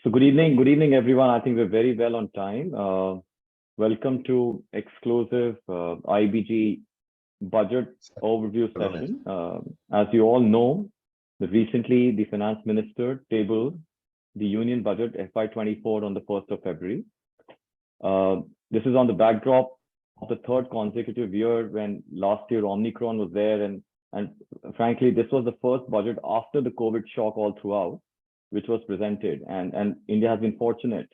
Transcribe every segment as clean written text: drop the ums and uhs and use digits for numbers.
So good evening, everyone. I think we're very well on time. Welcome to exclusive IBG budget overview session. As you all know, recently the finance minister tabled the union budget FY24 on the 1st of February. This is on the backdrop of the third consecutive year when last year Omicron was there, and frankly, this was the first budget after the COVID shock all throughout, which was presented. And India has been fortunate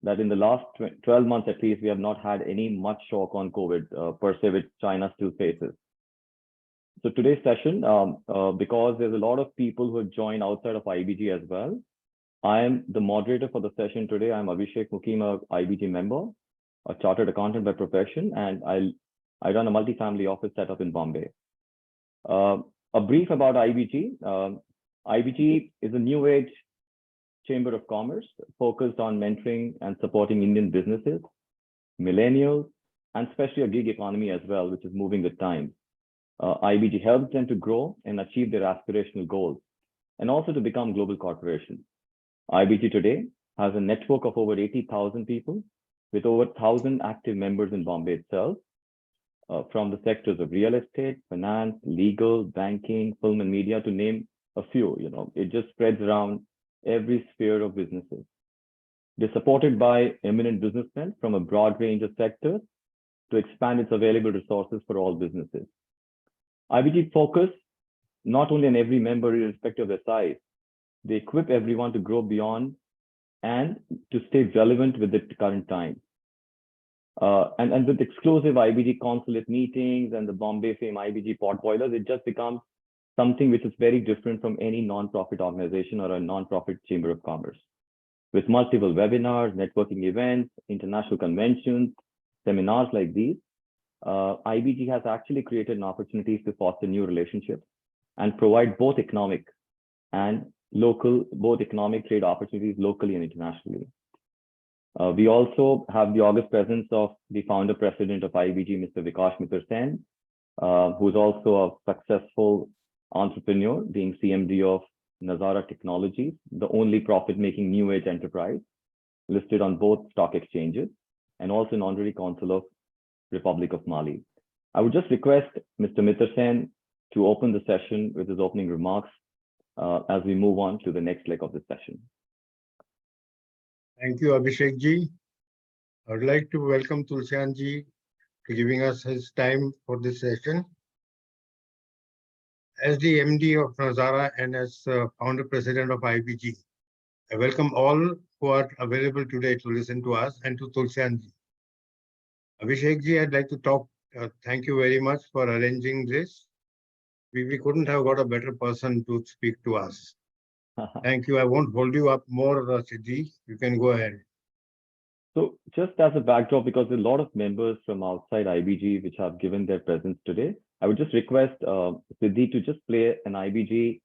that in the last 12 months at least, we have not had any much shock on COVID per se, which China still faces. So today's session, because there's a lot of people who have joined outside of IBG as well, I am the moderator for the session today. I'm Abhishek Mukim, a IBG member, a chartered accountant by profession, and I run a multi-family office set up in Bombay. A brief about IBG. IBG is a new age chamber of commerce focused on mentoring and supporting Indian businesses, millennials, and especially a gig economy as well, which is moving with time. IBG helps them to grow and achieve their aspirational goals, and also to become global corporations. IBG today has a network of over 80,000 people with over 1,000 active members in Bombay itself, from the sectors of real estate, finance, legal, banking, film and media, to name a few. It just spreads around every sphere of businesses. They're supported by eminent businessmen from a broad range of sectors to expand its available resources for all businesses. IBG focus not only on every member irrespective of their size, they equip everyone to grow beyond and to stay relevant with the current times. And with exclusive IBG consulate meetings and the Bombay fame IBG pot boilers, it just becomes something which is very different from any non-profit organization or a non-profit chamber of commerce. With multiple webinars, networking events, international conventions, seminars like these, IBG has actually created opportunities to foster new relationships and provide both economic trade opportunities locally and internationally. We also have the august presence of the founder president of IBG, Mr. Vikash Mitra Sen, who's also a successful entrepreneur, being CMD of Nazara Technologies, the only profit-making new age enterprise listed on both stock exchanges, and also an honorary consul of Republic of Mali. I would just request Mr. Mitra Sen to open the session with his opening remarks as we move on to the next leg of the session. Thank you, Abhishek ji. I would like to welcome Tulsian ji to giving us his time for this session. As the MD of Nazara and as founder president of IBG, I welcome all who are available today to listen to us and to Tulsian ji. Abhishek ji, I'd like to thank you very much for arranging this. We couldn't have got a better person to speak to us. Thank you. I won't hold you up more, Siddhi. You can go ahead. So just as a backdrop, because there are a lot of members from outside IBG which have given their presence today, I would just request Siddhi to just play an IBG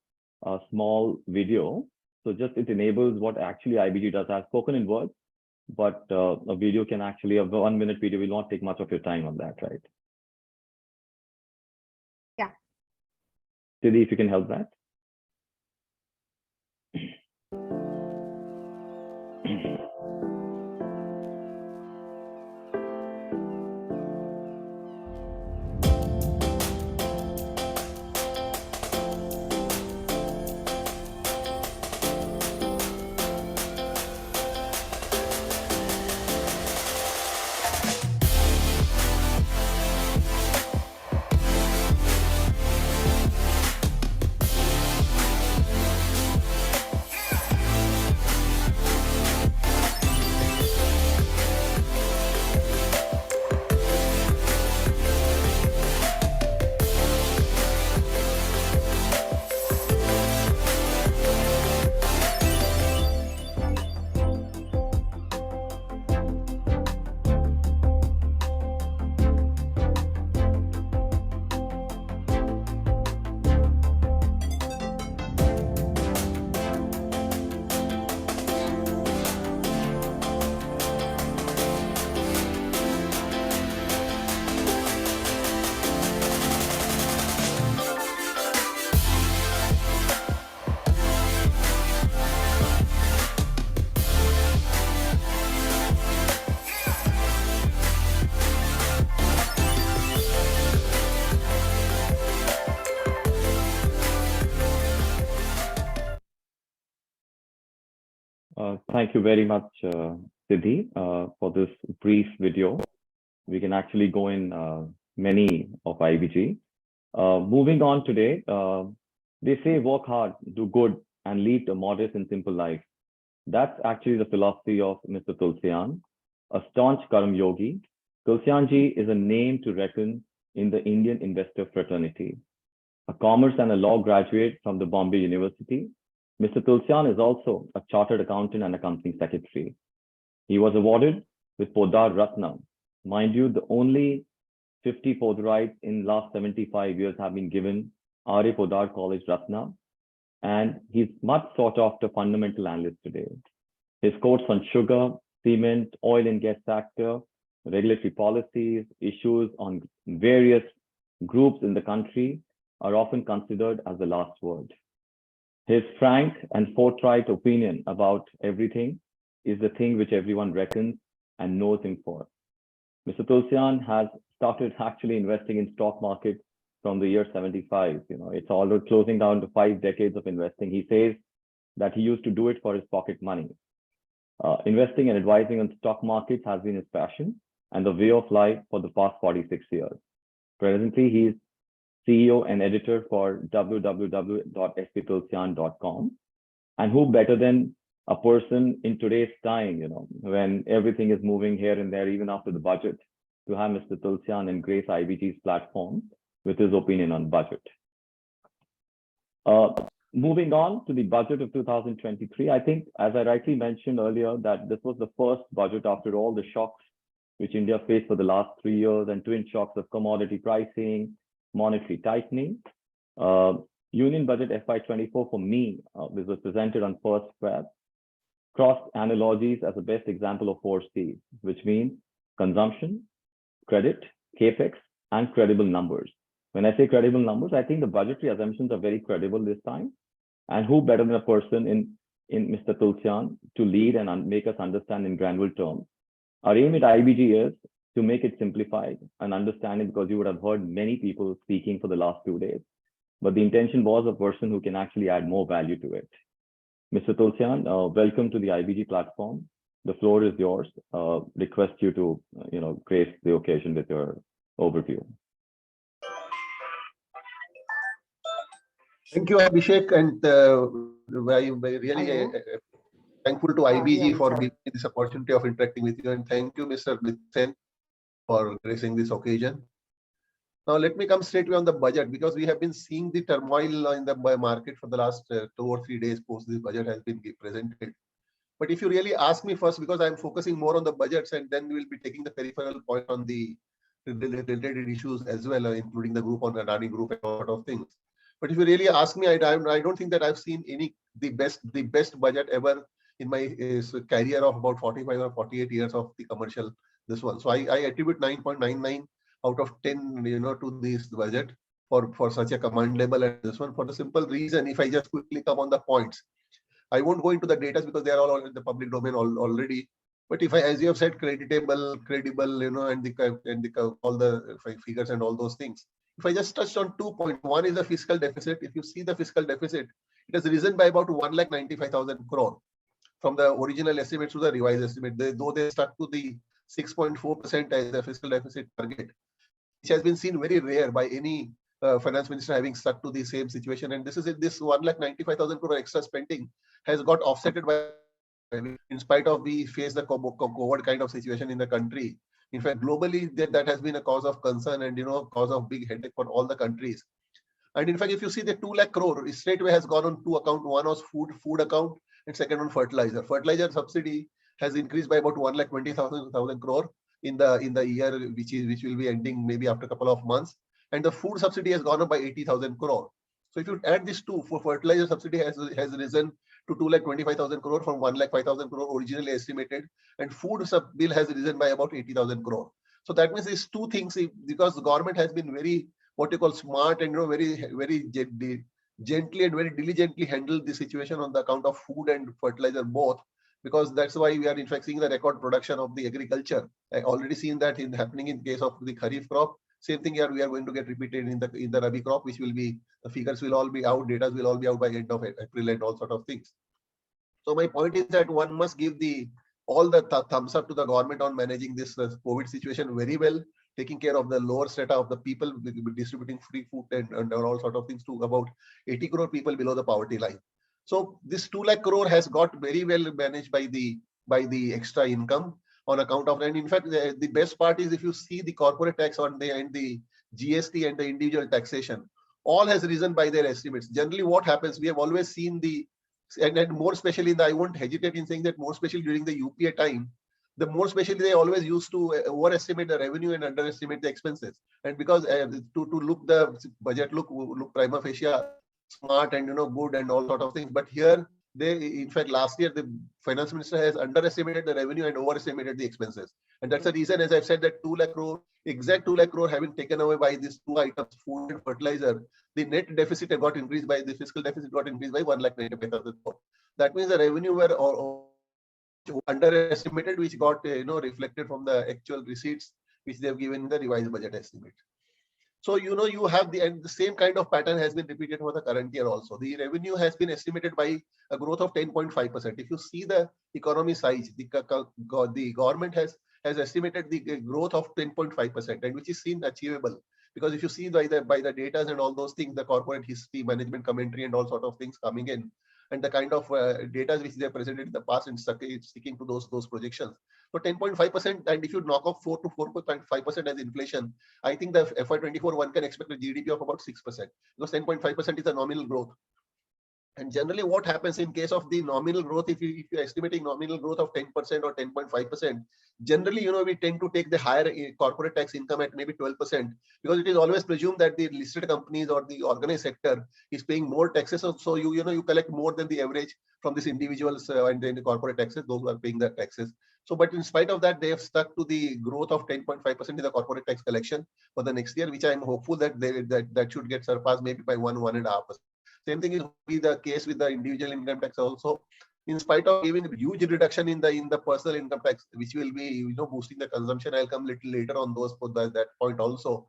small video. So just it enables what actually IBG does. I've spoken in words, but a video can actually, a 1-minute video will not take much of your time on that, right? Yeah. Siddhi, if you can help that. Thank you very much, Siddhi, for this brief video. We can actually go in many of IBG. Moving on today, they say work hard, do good, and lead a modest and simple life. That's actually the philosophy of Mr. Tulsian, a staunch Karam Yogi. Tulsian ji is a name to reckon in the Indian investor fraternity. A commerce and a law graduate from the Bombay University, Mr. Tulsian is also a chartered accountant and a company secretary. He was awarded with Podar Ratna. Mind you, the only 50 Podarites in last 75 years have been given R.A. Podar College Ratna, and he's much sought after fundamental analyst today. His quotes on sugar, cement, oil and gas sector, regulatory policies, issues on various groups in the country are often considered as the last word. His frank and forthright opinion about everything is the thing which everyone reckons and knows him for. Mr. Tulsian has started actually investing in stock market from the year 75. It's already closing down to 5 decades of investing. He says that he used to do it for his pocket money. Investing and advising on stock markets has been his passion and the way of life for the past 46 years. Presently, he is CEO and editor for www.sptulsian.com. And who better than a person in today's time, when everything is moving here and there, even after the budget, to have Mr. Tulsian and grace IBG's platform with his opinion on budget. Moving on to the budget of 2023, I think, as I rightly mentioned earlier, that this was the first budget after all the shocks which India faced for the last 3 years and twin shocks of commodity pricing, monetary tightening. Union Budget FY24 for me, this was presented on 1st Feb, crossed analogies as the best example of 4 C's, which means consumption, credit, capex, and credible numbers. When I say credible numbers, I think the budgetary assumptions are very credible this time. And who better than a person in Mr. Tulsian to lead and make us understand in granular terms. Our aim at IBG is to make it simplified and understanding, because you would have heard many people speaking for the last 2 days. But the intention was a person who can actually add more value to it. Mr. Tulsian, welcome to the IBG platform. The floor is yours. Request you to, grace the occasion with your overview. Thank you, Abhishek, and I'm really thankful to IBG for giving me this opportunity of interacting with you, and thank you, Mr. Litsen, for gracing this occasion. Now, let me come straight away on the budget, because we have been seeing the turmoil in the market for the last 2 or 3 days post this budget has been presented. But if you really ask me first, because I'm focusing more on the budgets, and then we will be taking the peripheral point on the related issues as well, including the group on the Adani group and a lot of things. But if you really ask me, I don't think that I've seen the best budget ever in my career of about 45 or 48 years of the commercial this one. So I attribute 9.99 out of 10 to this budget for such a commendable, and this one for the simple reason, if I just quickly come on the points, I won't go into the data because they are all in the public domain already. But if I, as you have said, credible, and all the figures and all those things. If I just touched on 2 points, one is the fiscal deficit. If you see the fiscal deficit, it has risen by about 1,95,000 crore from the original estimate to the revised estimate. Though they stuck to the 6.4% as the fiscal deficit target, which has been seen very rare by any finance minister having stuck to the same situation. And this 1,95,000 crore extra spending has got offsetted by, in spite of we face the COVID kind of situation in the country. In fact, globally, that has been a cause of concern and cause of big headache for all the countries. And in fact, if you see the 2 lakh crore straight away has gone on 2 accounts. One was food account, and second on fertilizer. Fertilizer subsidy has increased by about 1,20,000 crore in the year which will be ending maybe after a couple of months. And the food subsidy has gone up by 80,000 crore. So if you add these two, for fertilizer subsidy has risen to 2,25,000 crore from 1,05,000 crore originally estimated, and food sub bill has risen by about 80,000 crore. So that means these two things, because the government has been very smart and very gently and very diligently handled the situation on the account of food and fertilizer both, because that's why we are in fact seeing the record production of the agriculture. I already seen that happening in case of the Kharif crop. Same thing here we are going to get repeated in the Rabi crop, which will be, the figures will all be out, data will all be out by end of April and all sort of things. So my point is that one must give all the thumbs up to the government on managing this COVID situation very well, taking care of the lower strata of the people, distributing free food and all sort of things to about 80 crore people below the poverty line. So this 2 lakh crore has got very well managed by the extra income on account of, and in fact, the best part is if you see the corporate tax and the GST and the individual taxation, all has risen by their estimates. Generally, what happens, we have always seen and more especially I won't hesitate in saying that more especially during the UPA time, the more especially they always used to overestimate the revenue and underestimate the expenses. And because to look the budget look prima facie smart and good and all sort of things, but here in fact last year the finance minister has underestimated the revenue and overestimated the expenses, and that's the reason, as I've said, that 2 lakh crore, exact 2 lakh crore having taken away by these two items, food and fertilizer, the net deficit got increased by the fiscal deficit got increased by 1,95,000 crore. That means the revenue were underestimated, which got reflected from the actual receipts which they have given in the revised budget estimate. So you have the same kind of pattern has been repeated for the current year also. The revenue has been estimated by a growth of 10.5%. If you see the economy size, the government has estimated the growth of 10.5%, and which is seen achievable, because if you see by the data and all those things, the corporate history, management commentary, and all sort of things coming in, and the kind of data which they have presented in the past and sticking to those projections. So 10.5%, and if you knock off 4 to 4.5% as inflation, I think the FY24 one can expect a GDP of about 6%, because 10.5% is a nominal growth. And generally what happens in case of the nominal growth, if you're estimating nominal growth of 10% or 10.5%, generally, we tend to take the higher corporate tax income at maybe 12%, because it is always presumed that the listed companies or the organized sector is paying more taxes. So you collect more than the average from these individuals and then the corporate taxes, those who are paying the taxes. So, but in spite of that, they have stuck to the growth of 10.5% in the corporate tax collection for the next year, which I am hopeful that that should get surpassed maybe by 1.5%. Same thing is be the case with the individual income tax also. In spite of giving huge reduction in the personal income tax, which will be boosting the consumption, I'll come little later on that point also.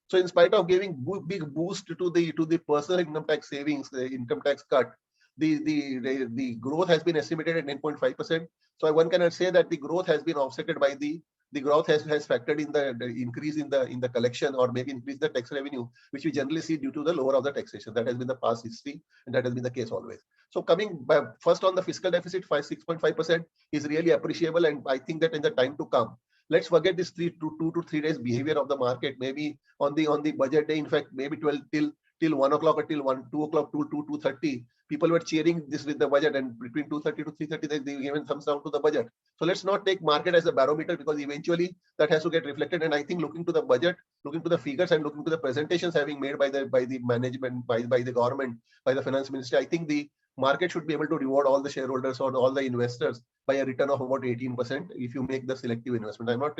So in spite of giving big boost to the personal income tax savings, the income tax cut, the growth has been estimated at 9.5%. So one cannot say that the growth has been offset by the growth has factored in the increase in the collection, or maybe increase the tax revenue, which we generally see due to the lower of the taxation. That has been the past history, and that has been the case always. So coming first on the fiscal deficit, 6.5% is really appreciable, and I think that in the time to come, let's forget this 2 to 3 days behavior of the market. Maybe on the budget day, in fact, maybe 12 till 1 o'clock or till 2 o'clock, 2:30, people were cheering this with the budget, and between 2:30 to 3:30 they given thumbs down to the budget. So let's not take market as a barometer, because eventually that has to get reflected. And I think looking to the budget, looking to the figures, and looking to the presentations having made by the management, by the government, by the finance ministry, I think the market should be able to reward all the shareholders or all the investors by a return of about 18% if you make the selective investment. I'm not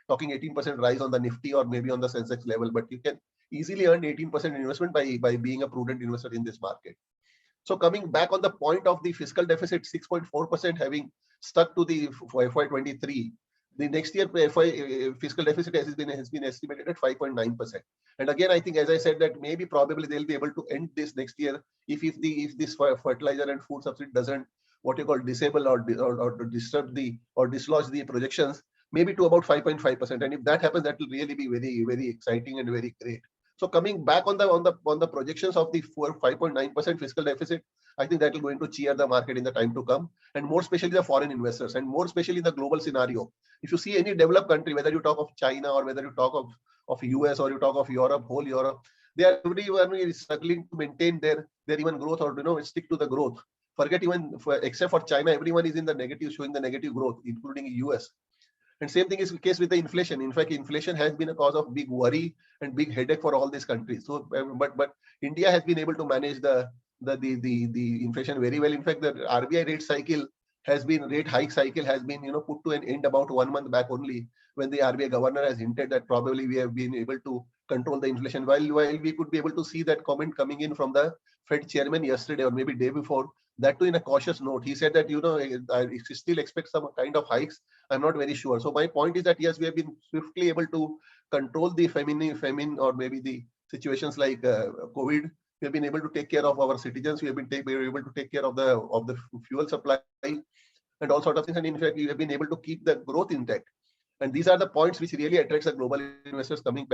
talking 18% rise on the Nifty or maybe on the Sensex level, but you can easily earn 18% investment by being a prudent investor in this market. So coming back on the point of the fiscal deficit, 6.4% having stuck to the FY23, the next year fiscal deficit has been estimated at 5.9%. And again, I think, as I said, that maybe probably they'll be able to end this next year if this fertilizer and food subsidy doesn't disable or disturb or dislodge the projections, maybe to about 5.5%. And if that happens, that will really be very, very exciting and very great. So coming back on the projections of the 5.9% fiscal deficit, I think that will going to cheer the market in the time to come, and more especially the foreign investors, and more especially in the global scenario. If you see any developed country, whether you talk of China or whether you talk of US or you talk of Europe, whole Europe, they are everyone is struggling to maintain their even growth, or stick to the growth. Forget except for China, everyone is in the negative, showing the negative growth, including US. And same thing is the case with the inflation. In fact, inflation has been a cause of big worry and big headache for all these countries. So, but India has been able to manage the inflation very well. In fact, the RBI rate hike cycle has been put to an end about 1 month back only, when the RBI governor has hinted that probably we have been able to control the inflation. While we could be able to see that comment coming in from the Fed chairman yesterday or maybe day before, that too in a cautious note. He said that I still expect some kind of hikes. I'm not very sure. So my point is that yes, we have been swiftly able to control the famine or maybe the situations like COVID We have been able to take care of our citizens. We have been able to take care of the fuel supply and all sorts of things. And in fact, we have been able to keep the growth intact. And these are the points which really attracts the global investors coming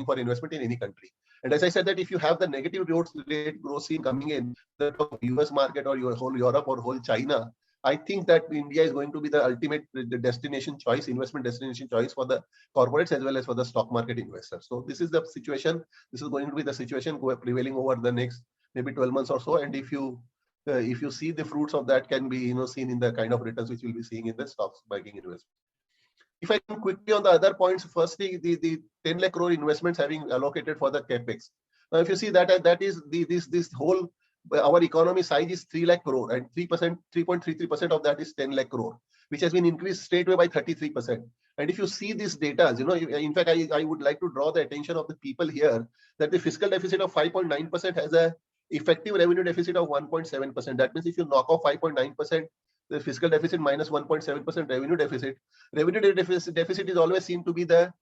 for investment in any country. And as I said, that if you have the negative rate growth seen coming in the US market or your whole Europe or whole China, I think that India is going to be the ultimate destination choice, investment destination choice for the corporates as well as for the stock market investors. So this is the situation. This is going to be the situation prevailing over the next maybe 12 months or so. And if you see the fruits of that can be seen in the kind of returns which we'll be seeing in the stocks banking investment. If I come quickly on the other points, firstly, the 10 lakh crore investments having allocated for the capex. Now, if you see that is this whole our economy size is 3 lakh crore, and 3.33% of that is 10 lakh crore, which has been increased straight away by 33%. And if you see these data, in fact, I would like to draw the attention of the people here that the fiscal deficit of 5.9% has a effective revenue deficit of 1.7%. That means if you knock off 5.9%, the fiscal deficit minus 1.7% revenue deficit is always seen to be the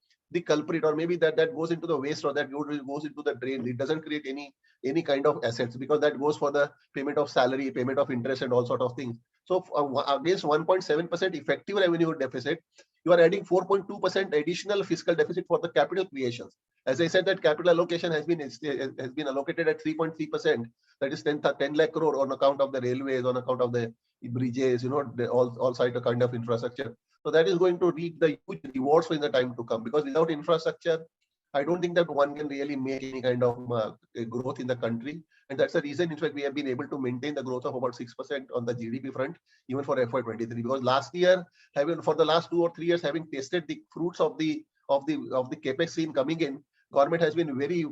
culprit, or maybe that goes into the waste, or that goes into the drain. It doesn't create any kind of assets, because that goes for the payment of salary, payment of interest, and all sort of things. So against 1.7% effective revenue deficit, you are adding 4.2% additional fiscal deficit for the capital creations. As I said, that capital allocation has been allocated at 3.3%. That is 10 lakh crore on account of the railways, on account of the bridges, all side of kind of infrastructure. So that is going to reap the huge rewards in the time to come, because without infrastructure, I don't think that one can really make any kind of growth in the country. And that's the reason, in fact, we have been able to maintain the growth of about 6% on the GDP front, even for FY23. Because last year, for the last 2 or 3 years, having tasted the fruits of the capex scene coming in, government has been very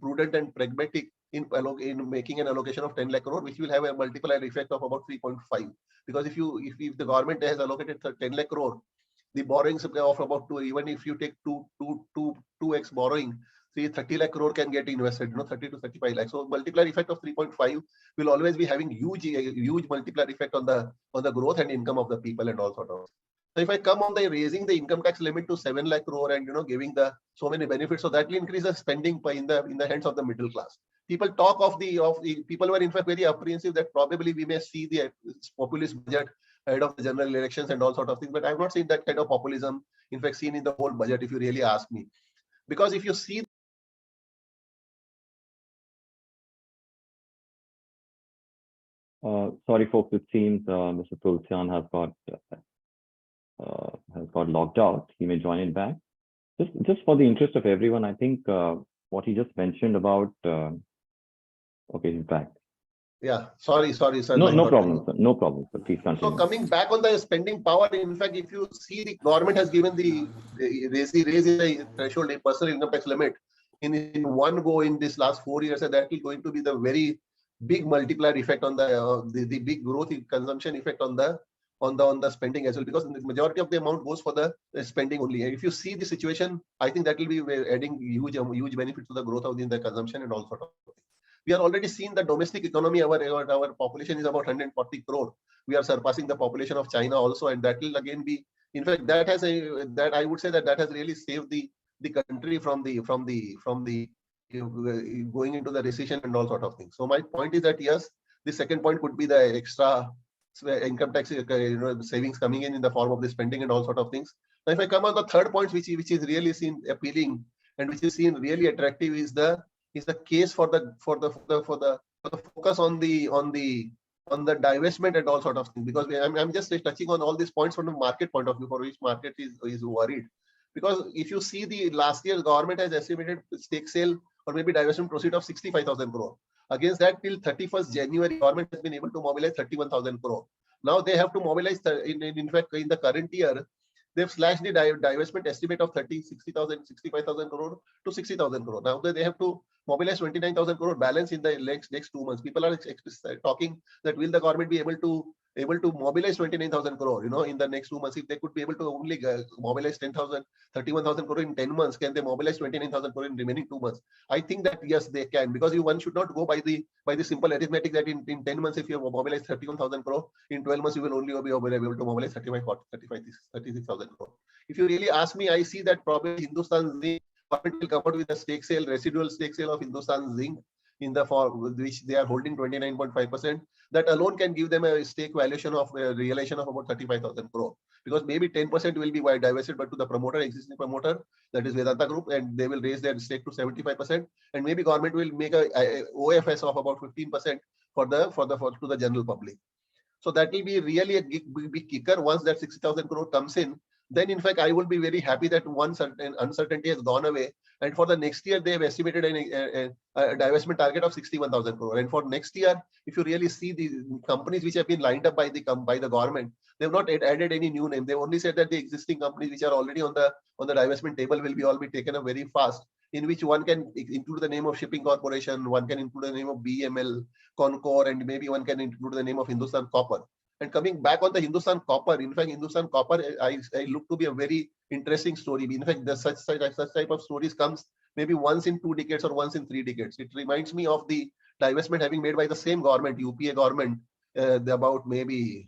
prudent and pragmatic in making an allocation of 10 lakh crore, which will have a multiplier effect of about 3.5. Because if the government has allocated 10 lakh crore, the borrowings of about 2, even if you take 2x borrowing, 30 lakh crore can get invested, 30 to 35 lakh. So multiplier effect of 3.5 will always be having huge multiplier effect on the growth and income of the people and all sort of. So if I come on the raising the income tax limit to 7 lakh crore and giving the so many benefits, so that will increase the spending in the hands of the middle class. People talk of the people were in fact very apprehensive that probably we may see the populist budget ahead of the general elections and all sort of things. But I have not seen that kind of populism, in fact, seen in the whole budget, if you really ask me. Because if you see, sorry, folks, it seems Mr. Tulsian has got logged out. He may join it back. Just for the interest of everyone, I think what he just mentioned about, okay, he's back. Yeah, sorry, sir. No problem, sir. No problem, sir. Please continue. So coming back on the spending power, in fact, if you see, the government has given the raise in the threshold, a personal income tax limit in one go in this last 4 years, and that is going to be the very big multiplier effect on the big growth in consumption effect on the spending as well, because the majority of the amount goes for the spending only. And if you see the situation, I think that will be adding huge benefit to the growth of the consumption and all sort of things. We are already seeing the domestic economy. Our population is about 140 crore. We are surpassing the population of China also, and that will again be, in fact, that I would say that has really saved the country from the going into the recession and all sort of things. So my point is that yes, the second point could be the extra income tax savings coming in the form of the spending and all sort of things. Now, if I come on the third point, which is really seen appealing and which is seen really attractive, is the case for the focus on the divestment and all sort of things. Because I'm just touching on all these points from the market point of view, for which market is worried. Because if you see, the last year government has estimated stake sale or maybe divestment proceed of 65,000 crore. Against that, till 31st January, government has been able to mobilize 31,000 crore. Now they have to mobilize, in fact, in the current year, they've slashed the divestment estimate of 65,000 crore to 60,000 crore. Now they have to mobilize 29,000 crore balance in the next 2 months. People are talking that will the government be able to mobilize 29,000 crore, in the next 2 months. If they could be able to only mobilize 31,000 crore in 10 months, can they mobilize 29,000 crore in remaining 2 months? I think that yes, they can, because one should not go by the simple arithmetic that in 10 months, if you have mobilized 31,000 crore, in 12 months you will only be able to mobilize 36,000 crore. If you really ask me, I see that probably Hindustan Zinc government will come out with a stake sale, residual stake sale of Hindustan Zinc, in the for which they are holding 29.5%, that alone can give them a stake valuation of realization of about 35,000 crore. Because maybe 10% will be divested, but to the promoter, existing promoter, that is Vedanta Group, and they will raise their stake to 75%, and maybe government will make a OFS of about 15% to the general public. So that will be really a big kicker once that 60,000 crore comes in. Then, in fact, I will be very happy that one certain uncertainty has gone away. And for the next year, they have estimated a divestment target of 61,000 crore. And for next year, if you really see the companies which have been lined up by the government, they have not added any new name. They only said that the existing companies which are already on the divestment table will all be taken up very fast, in which one can include the name of Shipping Corporation, one can include the name of BML, Concor, and maybe one can include the name of Hindustan Copper. And coming back on the Hindustan Copper, in fact, Hindustan Copper, I look to be a very interesting story. In fact, such type of stories comes maybe once in 2 decades or once in 3 decades. It reminds me of the divestment having made by the same government, UPA government, about maybe,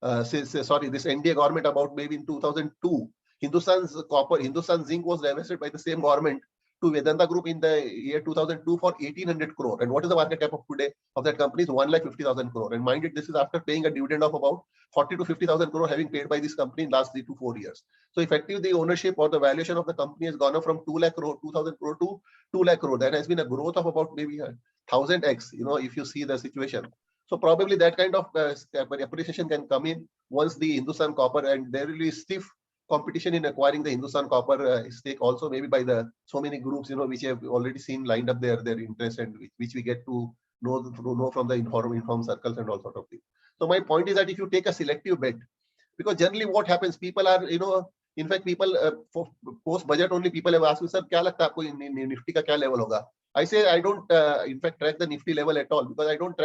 this NDA government about maybe in 2002. Hindustan Zinc was divested by the same government to Vedanta Group in the year 2002 for 1,800 crore. And what is the market cap of today of that company? Is 1,50,000 crore. And mind it, this is after paying a dividend of about 40 to 50,000 crore having paid by this company in last 3 to 4 years. So effectively, the ownership or the valuation of the company has gone up from 2 lakh crore, 2,000 crore to 2 lakh crore. That has been a growth of about maybe 1,000x, if you see the situation. So probably that kind of appreciation can come in once the Hindustan Copper, and there will be stiff competition in acquiring the Hindustan Copper stake also, maybe by the so many groups, which have already seen lined up their interest, and which we get to know from the informed circles and all sort of things. So my point is that if you take a selective bet, because generally what happens, people are, in fact, people post budget only people have asked me, sir, kya lagta aapko Nifty ka kya level hoga? I say I don't in fact track the Nifty level at all, because I don't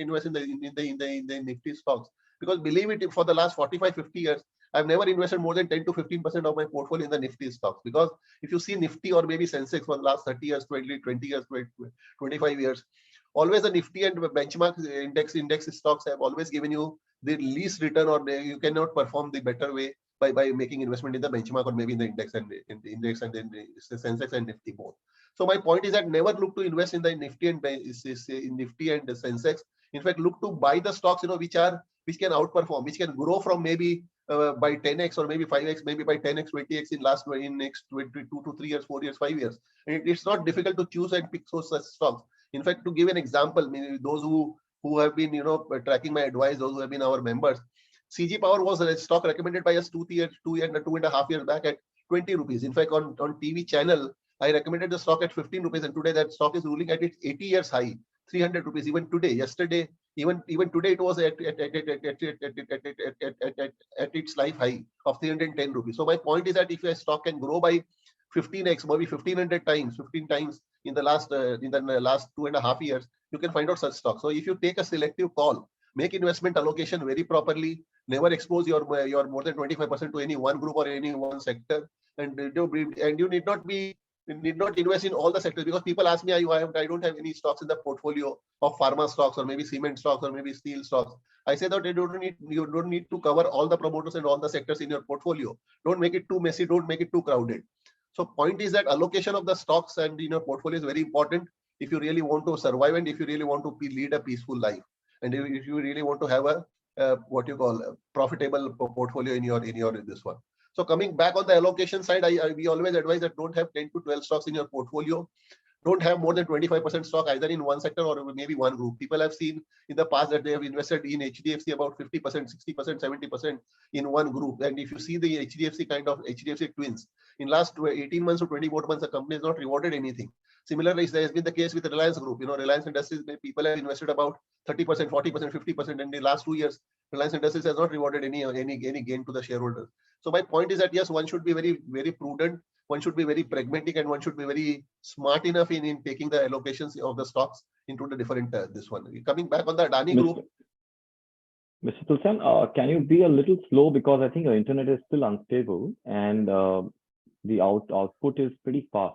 invest in the Nifty stocks, because believe it, for the last 45-50 years I've never invested more than 10 to 15% of my portfolio in the Nifty stocks. Because if you see Nifty or maybe Sensex for the last 30 years, 20 years, 25 years, always the Nifty and benchmark index stocks have always given you the least return, or you cannot perform the better way by making investment in the benchmark or maybe in the index and then the Sensex and Nifty both. So my point is that never look to invest in the Nifty and the Sensex. In fact, look to buy the stocks which can outperform, which can grow from maybe by 10x or maybe 5x, maybe by 10x, 20x in next 2 to 3 years, 4 years, 5 years. And it's not difficult to choose and pick such stocks. In fact, to give an example, those who have been tracking my advice, those who have been our members, CG Power was a stock recommended by us 2.5 years back at 20 rupees. In fact, on TV channel, I recommended the stock at 15 rupees, and today that stock is ruling at its 80 years high, 300 rupees. Even today, yesterday, even today, it was at its life high of 310 rupees. So my point is that if a stock can grow by 15x, maybe 15 times in the last 2.5 years, you can find out such stocks. So if you take a selective call, make investment allocation very properly, never expose your more than 25% to any one group or any one sector, and you need not invest in all the sectors, because people ask me, I don't have any stocks in the portfolio of pharma stocks or maybe cement stocks or maybe steel stocks. I say that you don't need to cover all the promoters and all the sectors in your portfolio. Don't make it too messy. Don't make it too crowded. So point is that allocation of the stocks and in your portfolio is very important if you really want to survive and if you really want to lead a peaceful life, and if you really want to have a what you call a profitable portfolio in this one. So coming back on the allocation side, we always advise that don't have 10 to 12 stocks in your portfolio. Don't have more than 25% stock either in one sector or maybe one group. People have seen in the past that they have invested in HDFC about 50%, 60%, 70% in one group. And if you see the HDFC twins, in last 18 months to 24 months, the company has not rewarded anything. Similarly, there has been the case with the Reliance Group. Reliance Industries, people have invested about 30%, 40%, 50%, and in the last 2 years, Reliance Industries has not rewarded any gain to the shareholders. So my point is that yes, one should be very, very prudent, one should be very pragmatic, and one should be very smart enough in taking the allocations of the stocks into the different this one. Coming back on the Adani Group. Mr. Tulsian, can you be a little slow, because I think your internet is still unstable and the output is pretty fast.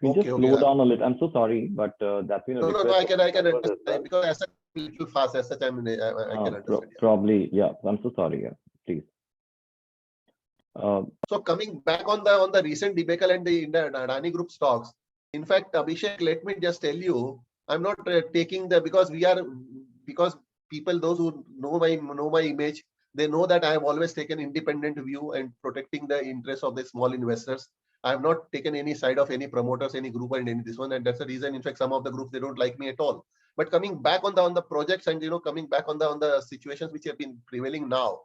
Can you just slow down a little? I'm so sorry, but that's been a request. No, I can understand, because as such a little fast, as such I can understand. Probably, yeah. I'm so sorry. Yeah, please. So coming back on the recent debacle and the Adani Group stocks, in fact, Abhishek, let me just tell you I'm not taking because people, those who know my image, they know that I have always taken independent view and protecting the interests of the small investors. I have not taken any side of any promoters, any group, or any this one, and that's the reason. In fact, some of the groups, they don't like me at all. But coming back on the projects, and coming back on the situations which have been prevailing now.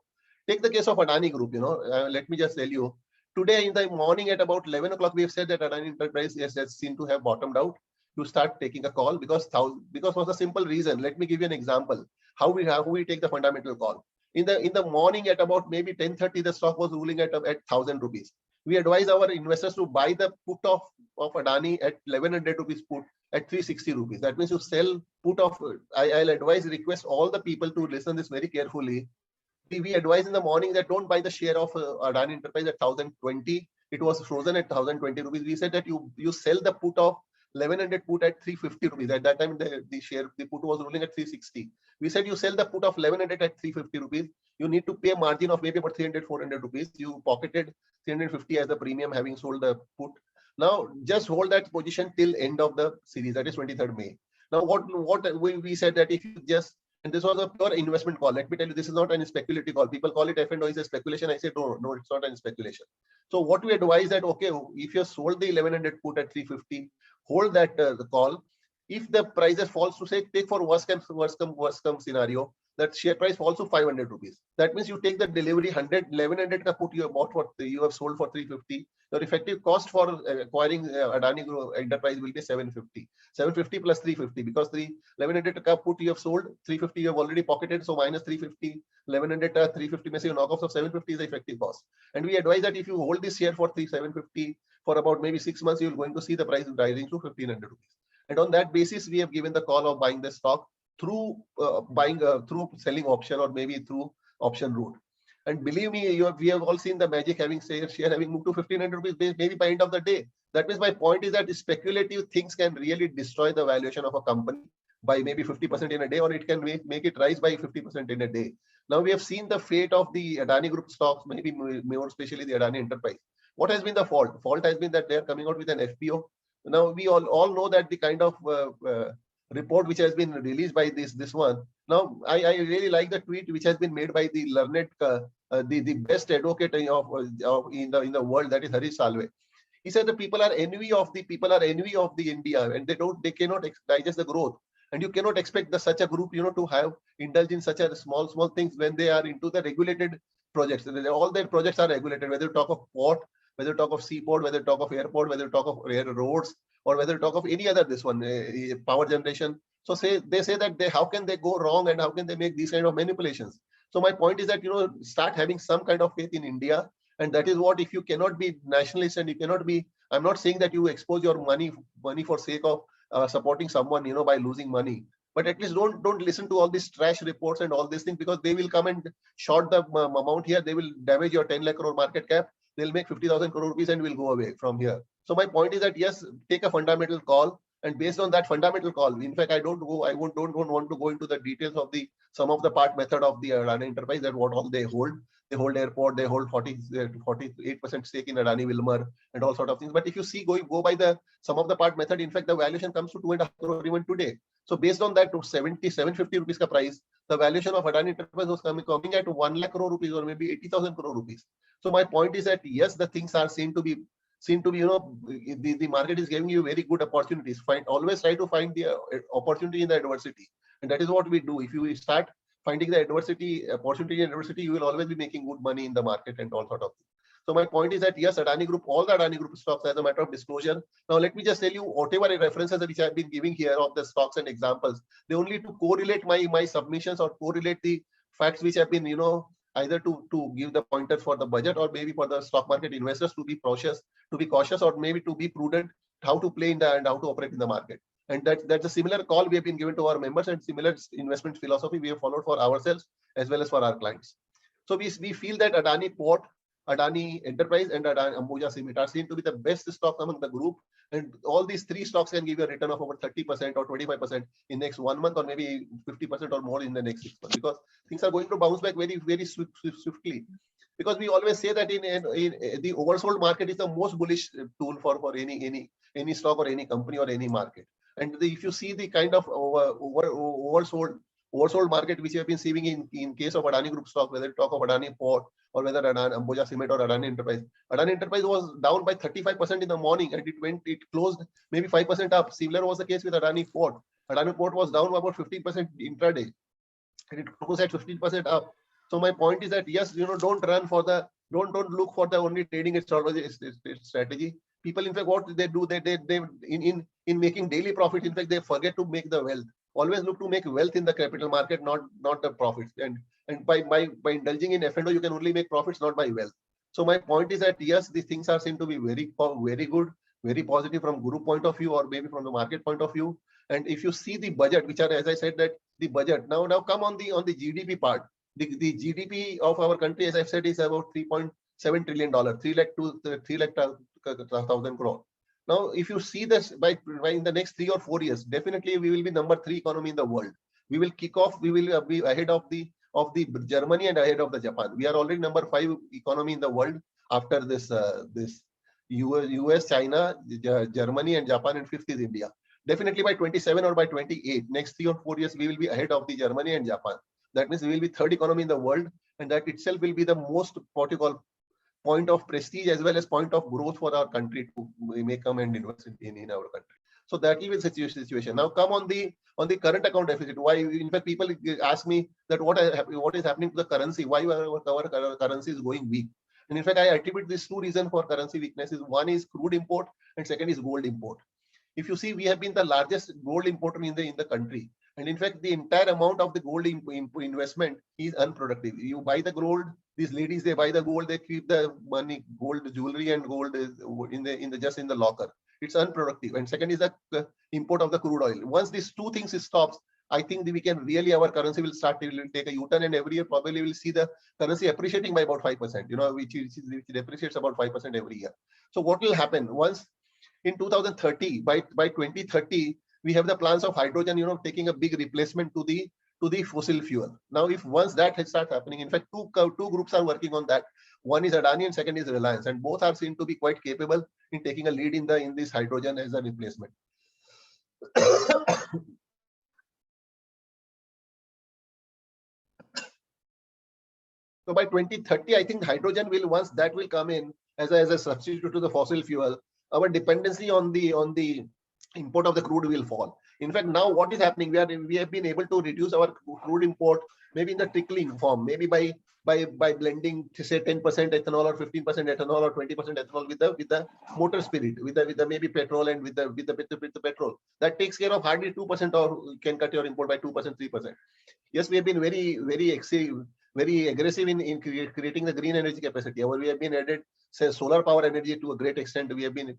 Take the case of Adani Group. Let me just tell you. Today in the morning at about 11 o'clock, we have said that Adani Enterprise has seemed to have bottomed out. To start taking a call because for the simple reason. Let me give you an example. How we take the fundamental call. In the morning at about maybe 10:30, the stock was ruling at 1,000 rupees. We advise our investors to buy the put of Adani at 1,100 rupees put at 360 rupees. That means you sell put of. I'll request all the people to listen this very carefully. We advise in the morning that don't buy the share of Adani Enterprise at 1,020. It was frozen at 1,020 rupees. We said that you sell the put of 1,100 put at 350 rupees. At that time, the put was ruling at 360. We said you sell the put of 1,100 at 350 rupees. You need to pay a margin of maybe about 300, 400 rupees. You pocketed 350 as the premium, having sold the put. Now, just hold that position till end of the series, that is 23rd May. Now, what we said that if you just, and this was a pure investment call. Let me tell you, this is not any speculative call. People call it F&O is a speculation. I say, no, it's not any speculation. So what we advise that, okay, if you sold the 1,100 put at 350, hold that the call. If the prices falls to say, take for worst come scenario, that share price falls to 500 rupees. That means you take the delivery 1,100 ka put you have bought for, you have sold for 350. Your effective cost for acquiring Adani Enterprise will be 750. 750 plus 350 because 1,100 ka put you have sold, 350 you have already pocketed. So minus 350, 1,100 350 may say knockoffs of 750 is the effective cost. And we advise that if you hold this share for 750 for about maybe 6 months, you're going to see the price rising to 1,500 rupees. And on that basis, we have given the call of buying the stock through through selling option or maybe through option route. And believe me, we have all seen the magic having share having moved to 1,500 rupees maybe by end of the day. That means my point is that speculative things can really destroy the valuation of a company by maybe 50% in a day, or it can make it rise by 50% in a day. Now we have seen the fate of the Adani Group stocks, maybe more especially the Adani Enterprise. What has been the fault? The fault has been that they are coming out with an FPO. Now we all know that the kind of report which has been released by this one. Now I really like the tweet which has been made by the learned, the best advocate in the world, that is Harish Salve. He said the people are envy of the India, and they cannot digest the growth. And you cannot expect such a group, to have indulge in such a small things when they are into the regulated projects. All their projects are regulated, whether you talk of port, whether you talk of seaport, whether you talk of airport, whether you talk of roads, or whether you talk of any other power generation. So they say that how can they go wrong and how can they make these kind of manipulations? So my point is that, start having some kind of faith in India. And that is what, if you cannot be nationalist and you cannot be, I'm not saying that you expose your money for sake of supporting someone, by losing money. But at least don't listen to all these trash reports and all these things, because they will come and short the amount here. They will damage your 10 lakh crore market cap. They'll make 50,000 crore rupees and will go away from here. So my point is that, yes, take a fundamental call. And based on that fundamental call, in fact, I don't want to go into the details of the sum of the part method of the Adani Enterprise, that what all they hold. They hold airport, they hold 48% stake in Adani Wilmar and all sort of things. But if you see, go by the sum of the part method, in fact, the valuation comes to 2.5 crore even today. So based on that, to 750 rupees ka price, the valuation of Adani Enterprise was coming at 1 lakh crore rupees or maybe 80,000 crore rupees. So my point is that, yes, the things are seen to be, the market is giving you very good opportunities. Always try to find the opportunity in the adversity. And that is what we do. If you start finding the opportunity in adversity, you will always be making good money in the market and all sort of things. So my point is that, yes, Adani Group, all the Adani Group stocks, as a matter of disclosure. Now, let me just tell you, whatever references which I've been giving here of the stocks and examples, they only to correlate my submissions or correlate the facts which have been, either to give the pointers for the budget or maybe for the stock market investors to be cautious or maybe to be prudent, how to play in and how to operate in the market. And that's a similar call we have been given to our members, and similar investment philosophy we have followed for ourselves as well as for our clients. So we feel that Adani Port, Adani Enterprise, and Adani Ambuja Cement are seen to be the best stocks among the group. And all these three stocks can give you a return of over 30% or 25% in next 1 month, or maybe 50% or more in the next 6 months, because things are going to bounce back very, very swiftly. Because we always say that in the oversold market is the most bullish tool for any stock or any company or any market. And if you see the kind of oversold market which we have been seeing in case of Adani Group stock, whether you talk of Adani Port or whether Adani Ambuja Cement or Adani Enterprise. Adani Enterprise was down by 35% in the morning, and it closed maybe 5% up. Similar was the case with Adani Port. Adani Port was down by about 15% intraday, and it closed at 15% up. So my point is that yes, don't run for the don't look for the only trading strategy. People, in fact, what they do, they in making daily profit, in fact, they forget to make the wealth. Always look to make wealth in the capital market, not the profits. And by indulging in F&O, you can only make profits, not by wealth. So my point is that yes, these things are seem to be very good, very positive from group point of view, or maybe from the market point of view. And if you see the budget, which are, as I said, that the budget now come on the GDP part. The GDP of our country, as I've said, is about $3.7 trillion, 3,00,000 crore. Now, if you see this by in the next 3 or 4 years, definitely we will be number 3 economy in the world. We will kick off. We will be ahead of the Germany and ahead of the Japan. We are already number 5 economy in the world after this US, China, Germany, and Japan, and 5th is India. Definitely by 27 or by 28, next 3 or 4 years, we will be ahead of the Germany and Japan. That means we will be 3rd economy in the world, and that itself will be the most point of prestige as well as point of growth for our country to may come and invest in our country. So that will be the situation. Now come on the current account deficit. Why? In fact, people ask me that what is happening to the currency? Why our currency is going weak? And in fact, I attribute these 2 reasons for currency weaknesses. One is crude import, and second is gold import. If you see, we have been the largest gold importer in the country. And in fact, the entire amount of the gold investment is unproductive. You buy the gold, these ladies, they buy the gold, they keep the money, gold jewelry and gold is just in the locker. It's unproductive. And second is the import of the crude oil. Once these 2 things stops, I think we can really, our currency will take a U-turn, and every year probably we'll see the currency appreciating by about 5%, which depreciates about 5% every year. So what will happen once in 2030, by 2030, we have the plans of hydrogen, taking a big replacement to the fossil fuel. Now, if once that starts happening, in fact, two groups are working on that. One is Adani and second is Reliance, and both are seen to be quite capable in taking a lead in this hydrogen as a replacement. So by 2030, I think hydrogen will, once that will come in as a substitute to the fossil fuel, our dependency on the import of the crude will fall. In fact, now what is happening? We have been able to reduce our crude import, maybe in the trickling form, maybe by blending, say 10% ethanol or 15% ethanol or 20% ethanol with the motor spirit, with the maybe petrol and with the petrol. That takes care of hardly 2%, or you can cut your import by 2%, 3%. Yes, we have been very aggressive in creating the green energy capacity. We have been added, say, solar power energy to a great extent. We have been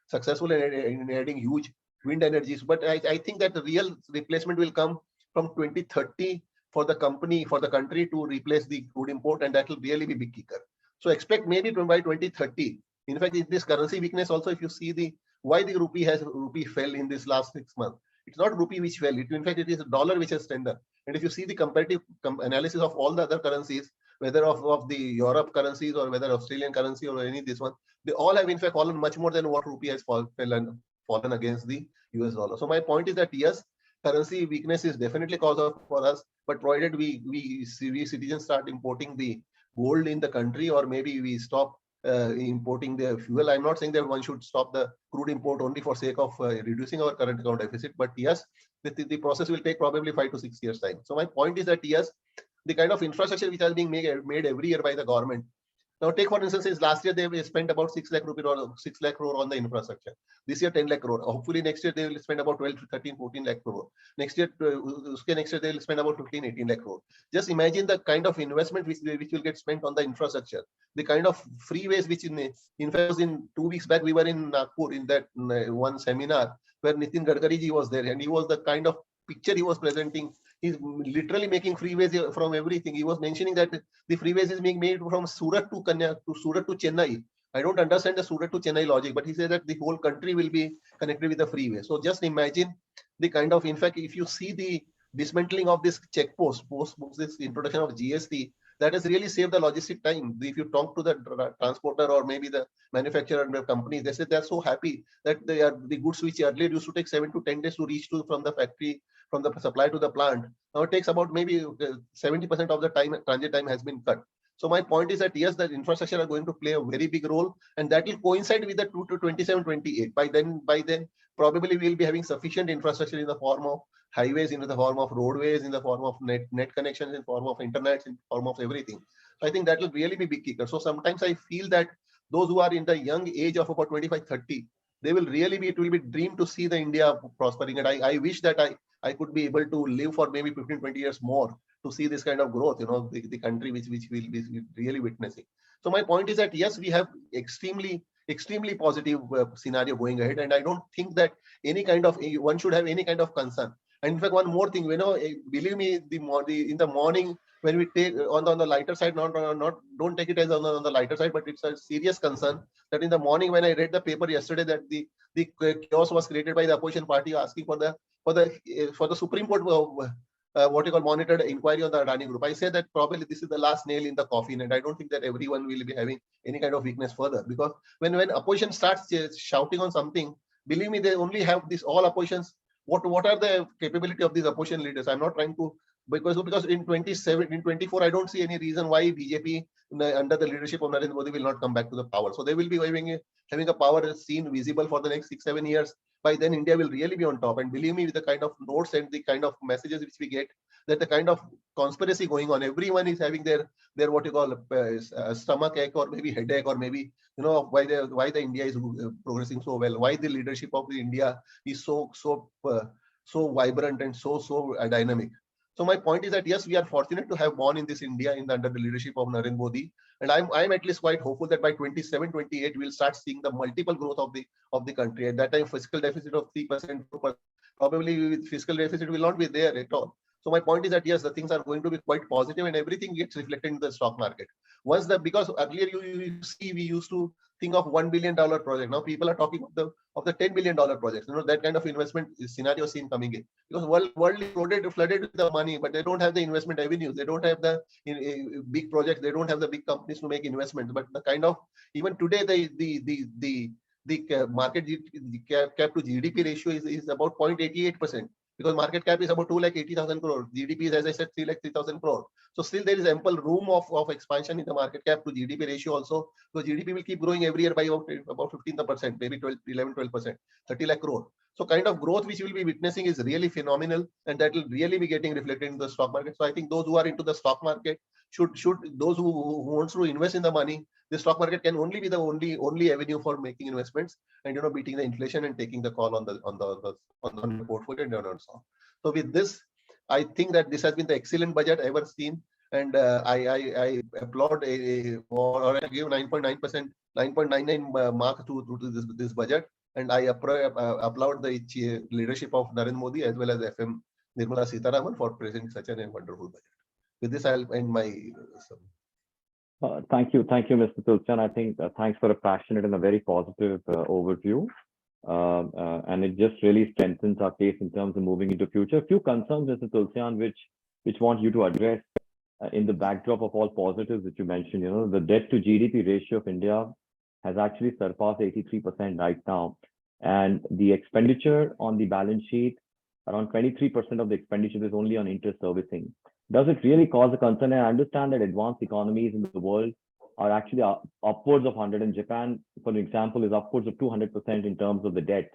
successful in adding huge wind energies. But I think that the real replacement will come from 2030 for the country to replace the crude import, and that will really be big kicker. So expect maybe by 2030. In fact, this currency weakness also, if you see why the rupee fell in this last 6 months, it's not rupee which fell. In fact, it is a dollar which has strengthened. And if you see the comparative analysis of all the other currencies, whether of the Europe currencies or whether Australian currency or any this one, they all have in fact fallen much more than what rupee has fallen against the US dollar. So my point is that yes, currency weakness is definitely cause for us, but provided we citizens start importing the gold in the country, or maybe we stop importing the fuel. I'm not saying that one should stop the crude import only for sake of reducing our current account deficit, but yes, the process will take probably 5 to 6 years time. So my point is that yes, the kind of infrastructure which is being made every year by the government. Now take for instance, since last year they spent about 6 lakh rupees or 6 lakh crore on the infrastructure. This year 10 lakh crore. Hopefully next year they will spend about 12 to 13, 14 lakh crore. Next year they will spend about 15, 18 lakh crore. Just imagine the kind of investment which will get spent on the infrastructure. The kind of freeways which in fact in 2 weeks back we were in Nagpur in that one seminar where Nitin Gadkari ji was there, and he was the kind of picture he was presenting. He's literally making freeways from everything. He was mentioning that the freeways is being made from Surat to Chennai. I don't understand the Surat to Chennai logic, but he said that the whole country will be connected with the freeway. So just imagine the kind of, in fact, if you see the dismantling of this check post, this introduction of GST, that has really saved the logistic time. If you talk to the transporter or maybe the manufacturer and the company, they say they're so happy that the goods which earlier used to take 7 to 10 days to reach to from the factory, from the supply to the plant. Now it takes about maybe 70% of the time, transit time has been cut. So my point is that yes, the infrastructure are going to play a very big role, and that will coincide with the 27-28. By then, probably we will be having sufficient infrastructure in the form of highways, in the form of roadways, in the form of net connections, in form of internet, in form of everything. So I think that will really be big kicker. So sometimes I feel that those who are in the young age of about 25-30, they will really be, it will be dream to see the India prospering. And I wish that I could be able to live for maybe 15-20 years more to see this kind of growth, the country which we'll be really witnessing. So my point is that yes, we have extremely positive scenario going ahead, and I don't think that any kind of one should have any kind of concern. And in fact, one more thing, believe me, in the morning when we take on the lighter side, not don't take it as on the lighter side, but it's a serious concern that in the morning when I read the paper yesterday that the chaos was created by the opposition party asking for the Supreme Court what you call monitored inquiry on the Adani Group. I say that probably this is the last nail in the coffin, and I don't think that everyone will be having any kind of weakness further, because when opposition starts shouting on something, believe me, they only have this all oppositions. What are the capability of these opposition leaders? I'm not trying to, because in 24, I don't see any reason why BJP under the leadership of Narendra Modi will not come back to the power. So they will be having a power seen visible for the next 6-7 years. By then India will really be on top. And believe me, with the kind of notes and the kind of messages which we get, that the kind of conspiracy going on, everyone is having their what you call stomach ache or maybe headache, or maybe why the India is progressing so well, why the leadership of the India is so vibrant and so dynamic. So my point is that yes, we are fortunate to have born in this India under the leadership of Narendra Modi, and I'm at least quite hopeful that by 27-28 we'll start seeing the multiple growth of the country. At that time, fiscal deficit of 3%, 4%, probably fiscal deficit will not be there at all. So my point is that yes, the things are going to be quite positive, and everything gets reflected in the stock market. Because earlier you see we used to think of $1 billion project. Now people are talking of the $10 billion projects. That kind of investment scenario seen coming in, because world is flooded with the money, but they don't have the investment avenues. They don't have the big projects. They don't have the big companies to make investments. But the kind of, even today, the market cap to GDP ratio is about 0.88%. Because market cap is about 2,80,000 crore. GDP is, as I said, 3,03,000 crore. So still there is ample room of expansion in the market cap to GDP ratio also. So GDP will keep growing every year by about 15%, maybe 11-12%, 30 lakh crore. So kind of growth which we'll be witnessing is really phenomenal, and that will really be getting reflected in the stock market. So I think those who are into the stock market should those who wants to invest in the money, the stock market can only be the only avenue for making investments and beating the inflation and taking the call on the portfolio and so. So with this, I think that this has been the excellent budget ever seen, and I applaud or I give 9.9%, 9.99 mark to this budget, and I applaud the leadership of Narendra Modi as well as FM Nirmala Sitharaman for presenting such a wonderful budget. With this, I'll end my. Thank you, Mr. Tulsian. I think thanks for a passionate and a very positive overview. And it just really strengthens our case in terms of moving into future. A few concerns, Mr. Tulsian, which want you to address in the backdrop of all positives that you mentioned. The debt to GDP ratio of India has actually surpassed 83% right now, and the expenditure on the balance sheet, around 23% of the expenditure is only on interest servicing. Does it really cause a concern? I understand that advanced economies in the world are actually upwards of 100, and Japan, for example, is upwards of 200% in terms of the debt.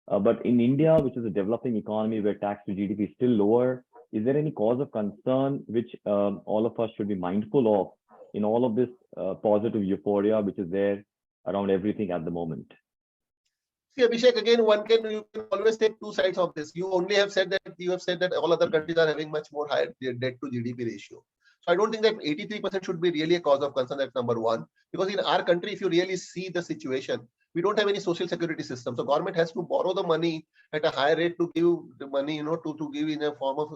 But in India, which is a developing economy where tax to GDP is still lower, is there any cause of concern which all of us should be mindful of in all of this positive euphoria which is there around everything at the moment? See, Abhishek, again, you can always take two sides of this. You have said that all other countries are having much more higher debt to GDP ratio. So I don't think that 83% should be really a cause of concern. That's number one. Because in our country, if you really see the situation, we don't have any social security system. So government has to borrow the money at a higher rate to give the money, to give in a form of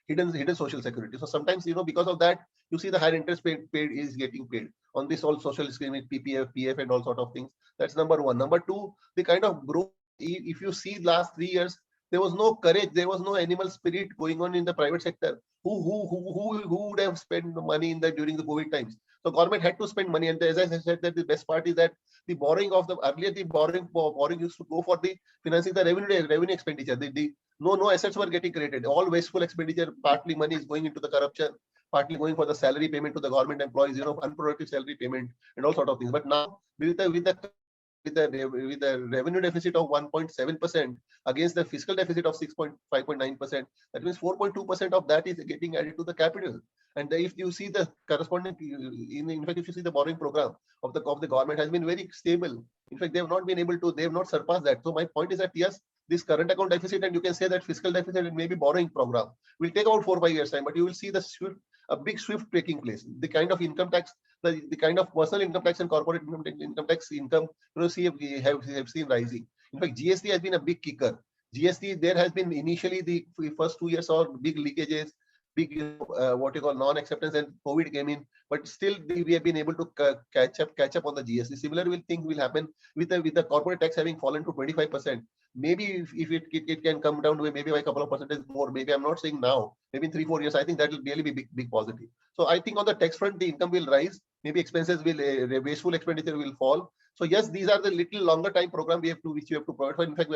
hidden social security. So sometimes, because of that, you see the higher interest paid is getting paid on this all social security, PPF, PF, and all sort of things. That's number one. Number two, the kind of growth. If you see last 3 years, There was no courage. There was no animal spirit going on in the private sector. Who would have spent money in that during the COVID times? So government had to spend money. And as I said, that the best part is that the borrowing of the earlier the borrowing used to go for the financing the revenue expenditure. No assets were getting created. All wasteful expenditure. Partly money is going into the corruption. Partly going for the salary payment to the government employees. Unproductive salary payment and all sort of things. But now with the revenue deficit of 1.7% against the fiscal deficit of 5.9%, that means 4.2% of that is getting added to the capital. And if you see the corresponding, in fact, if you see the borrowing program of the government has been very stable. In fact, they have not been able to, they have not surpassed that. So my point is that yes, this current account deficit, and you can say that fiscal deficit and maybe borrowing program will take about 4 or 5 years time, but you will see a big shift taking place. The kind of income tax, the kind of personal income tax and corporate income tax income, we have seen rising. In fact, GST has been a big kicker. GST, there has been initially the first 2 years or big leakages, big what you call non-acceptance, and COVID came in, but still we have been able to catch up on the GST. Similar thing will happen with the corporate tax having fallen to 25%. Maybe if it can come down to maybe by a couple of percentage more. Maybe I'm not saying now. Maybe in 3-4 years, I think that will really be big positive. So I think on the tax front, the income will rise. Maybe expenses will wasteful expenditure will fall. So yes, these are the little longer time program which you have to provide for. In fact,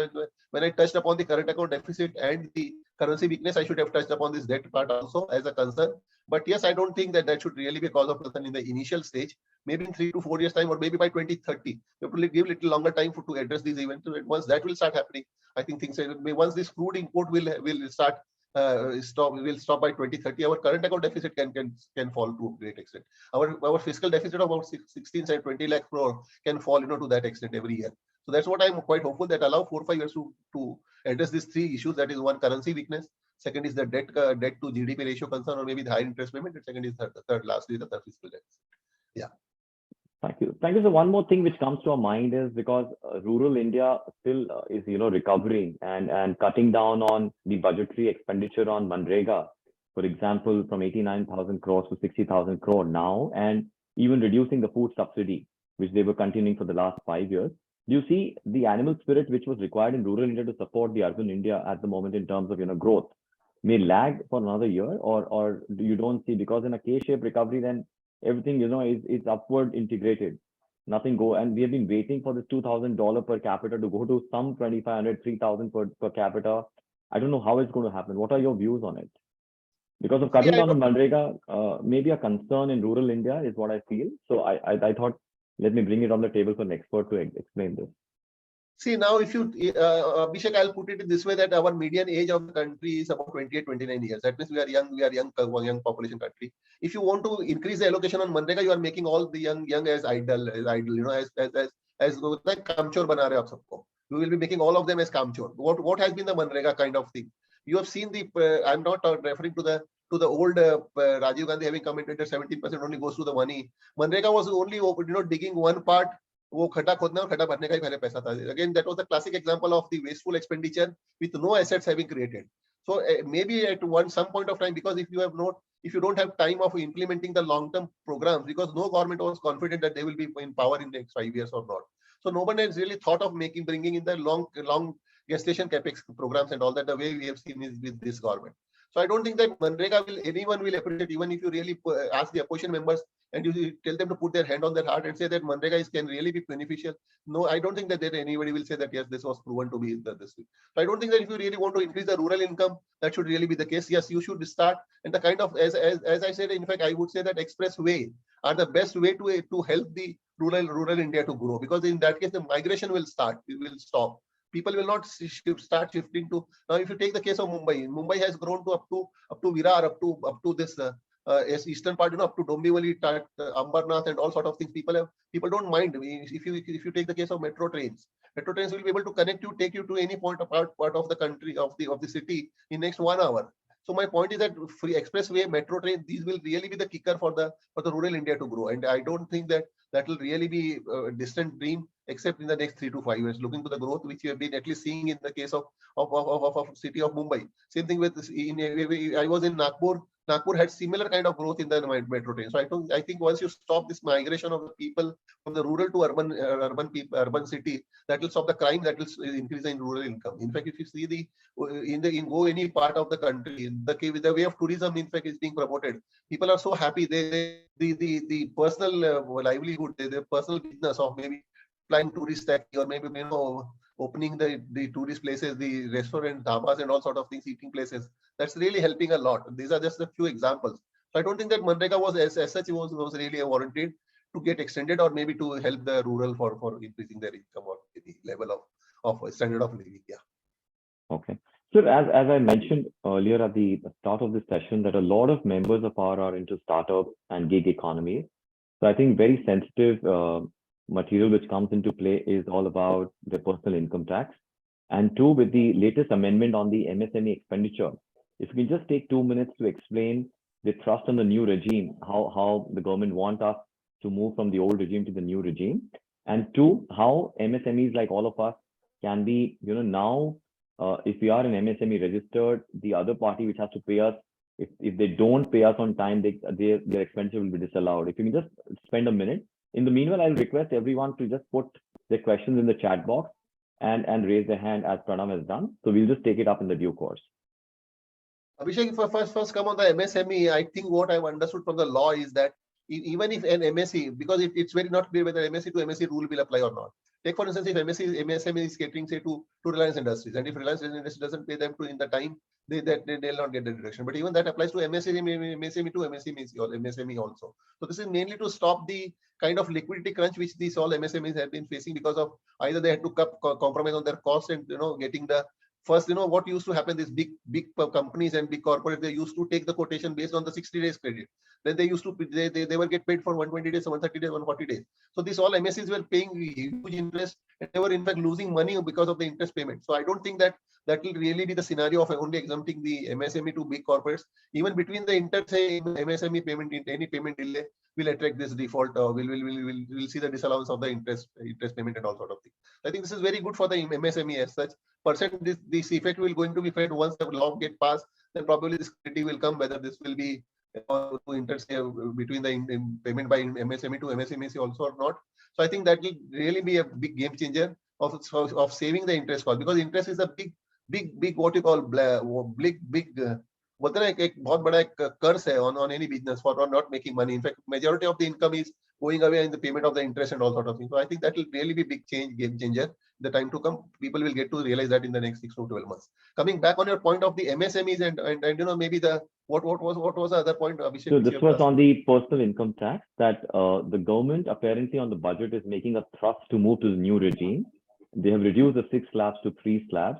when I touched upon the current account deficit and the currency weakness, I should have touched upon this debt part also as a concern. But yes, I don't think that should really be a cause of concern in the initial stage. Maybe in 3 to 4 years time, or maybe by 2030, you have to give little longer time to address these events. Once that will start happening, I think things once this crude import will start will stop by 2030. Our current account deficit can fall to a great extent. Our fiscal deficit of about 20 lakh crore can fall to that extent every year. So that's what I'm quite hopeful, that allow 4 or 5 years to address these 3 issues. That is, one, currency weakness. Second is the debt to GDP ratio concern, or maybe the high interest payment. And second is lastly the fiscal deficit. Yeah. Thank you. Thank you. So one more thing which comes to our mind is, because rural India still is recovering and cutting down on the budgetary expenditure on Manrega, for example, from 89,000 crores to 60,000 crore now, and even reducing the food subsidy, which they were continuing for the last 5 years. Do you see the animal spirit which was required in rural India to support the urban India at the moment in terms of growth may lag for another year, or you don't see, because in a K-shaped recovery, then everything is upward integrated, nothing go, and we have been waiting for this $2,000 per capita to go to some 2,500, 3,000 per capita. I don't know how it's going to happen. What are your views on it? Because of cutting down on Manrega, maybe a concern in rural India is what I feel. So I thought, let me bring it on the table for an expert to explain this. See, now if you, Abhishek, I'll put it in this way, that our median age of the country is about 28, 29 years. That means we are young population country. If you want to increase the allocation on Manrega, you are making all the young as idle, as like kamchor bana rahe aap sabko. You will be making all of them as kamchor. What has been the Manrega kind of thing? You have seen I'm not referring to the old Rajiv Gandhi having commented that 17% only goes to the money. Manrega was only digging one part. वो खड्डा खोदना और खड्डा भरने का ही पहले पैसा था. Again, that was the classic example of the wasteful expenditure with no assets having created. So maybe at some point of time, because if you don't have time of implementing the long-term programs, because no government was confident that they will be in power in the next 5 years or not. So no one has really thought of bringing in the long gestation capex programs and all that, the way we have seen is with this government. So I don't think that Manrega anyone will appreciate, even if you really ask the opposition members and you tell them to put their hand on their heart and say that Manrega can really be beneficial. No, I don't think that anybody will say that, yes, this was proven to be this way. So I don't think that if you really want to increase the rural income, that should really be the case. Yes, you should start. And the kind of, as I said, in fact, I would say that expressway are the best way to help the rural India to grow, because in that case, the migration will start, it will stop. People will not start shifting to. Now, if you take the case of Mumbai has grown to up to Virar, up to this eastern part, up to Dombivli, Ambernath, and all sort of things. People don't mind. If you take the case of metro trains will be able to connect you, take you to any part of the country, of the city in next 1 hour. So my point is that free expressway, metro train, these will really be the kicker for the rural India to grow. And I don't think that will really be a distant dream, except in the next 3 to 5 years, looking to the growth which you have been at least seeing in the case of city of Mumbai. Same thing with I was in Nagpur Nagpur had similar kind of growth in the metro train. So I think once you stop this migration of the people from the rural to urban city, that will stop the crime, that will increase the rural income. In fact, if you see in go any part of the country, the way of tourism, in fact, is being promoted. People are so happy. The personal livelihood, the personal business of maybe flying tourist taxi, or maybe opening the tourist places, the restaurant, dhabas, and all sort of things, eating places. That's really helping a lot. These are just a few examples. So I don't think that Manrega was as such was really warranted to get extended, or maybe to help the rural for increasing their income or the level of standard of living. Yeah. Okay. So as I mentioned earlier at the start of this session, that a lot of members of our are into startup and gig economy. So I think very sensitive material which comes into play is all about the personal income tax. And two, with the latest amendment on the MSME expenditure, if you can just take 2 minutes to explain the thrust on the new regime, how the government want us to move from the old regime to the new regime. And two, how MSMEs like all of us can be, now, if we are an MSME registered, the other party which has to pay us, if they don't pay us on time, their expenditure will be disallowed. If you can just spend a minute. In the meanwhile, I'll request everyone to just put their questions in the chat box and raise their hand as Pranav has done. So we'll just take it up in the due course. Abhishek, first come on the MSME. I think what I've understood from the law is that even if an MSE, because it's very not clear whether MSE to MSE rule will apply or not. Take for instance, if MSME is catering, say, to Reliance Industries, and if Reliance Industries doesn't pay them in the time, they'll not get the deduction. But even that applies to MSME to MSME or MSME also. So this is mainly to stop the kind of liquidity crunch which these all MSMEs have been facing, because of either they had to compromise on their cost and getting the first, what used to happen, these big companies and big corporates, they used to take the quotation based on the 60 days credit. Then they used to, they will get paid for 120 days, 130 days, 140 days. So these all MSCs were paying huge interest, and they were in fact losing money because of the interest payment. So I don't think that will really be the scenario of only exempting the MSME to big corporates. Even between the MSME payment, any payment delay will attract this default. We'll see the disallowance of the interest payment and all sort of things. I think this is very good for the MSME as such. This effect will going to be felt once the law get passed. Then probably this clarity will come, whether this will be to interfere between the payment by MSME to MSMEs also or not. So I think that will really be a big game changer of saving the interest cost, because interest is a big what you call big बोलते हैं एक बहुत बड़ा एक कर्ज है on any business for not making money. In fact, majority of the income is going away in the payment of the interest and all sort of things. So I think that will really be big game changer. The time to come, people will get to realize that in the next 6 to 12 months. Coming back on your point of the MSMEs and maybe the what was the other point, Abhishek? So this was on the personal income tax, that the government apparently on the budget is making a thrust to move to the new regime. They have reduced the 6 slabs to 3 slabs.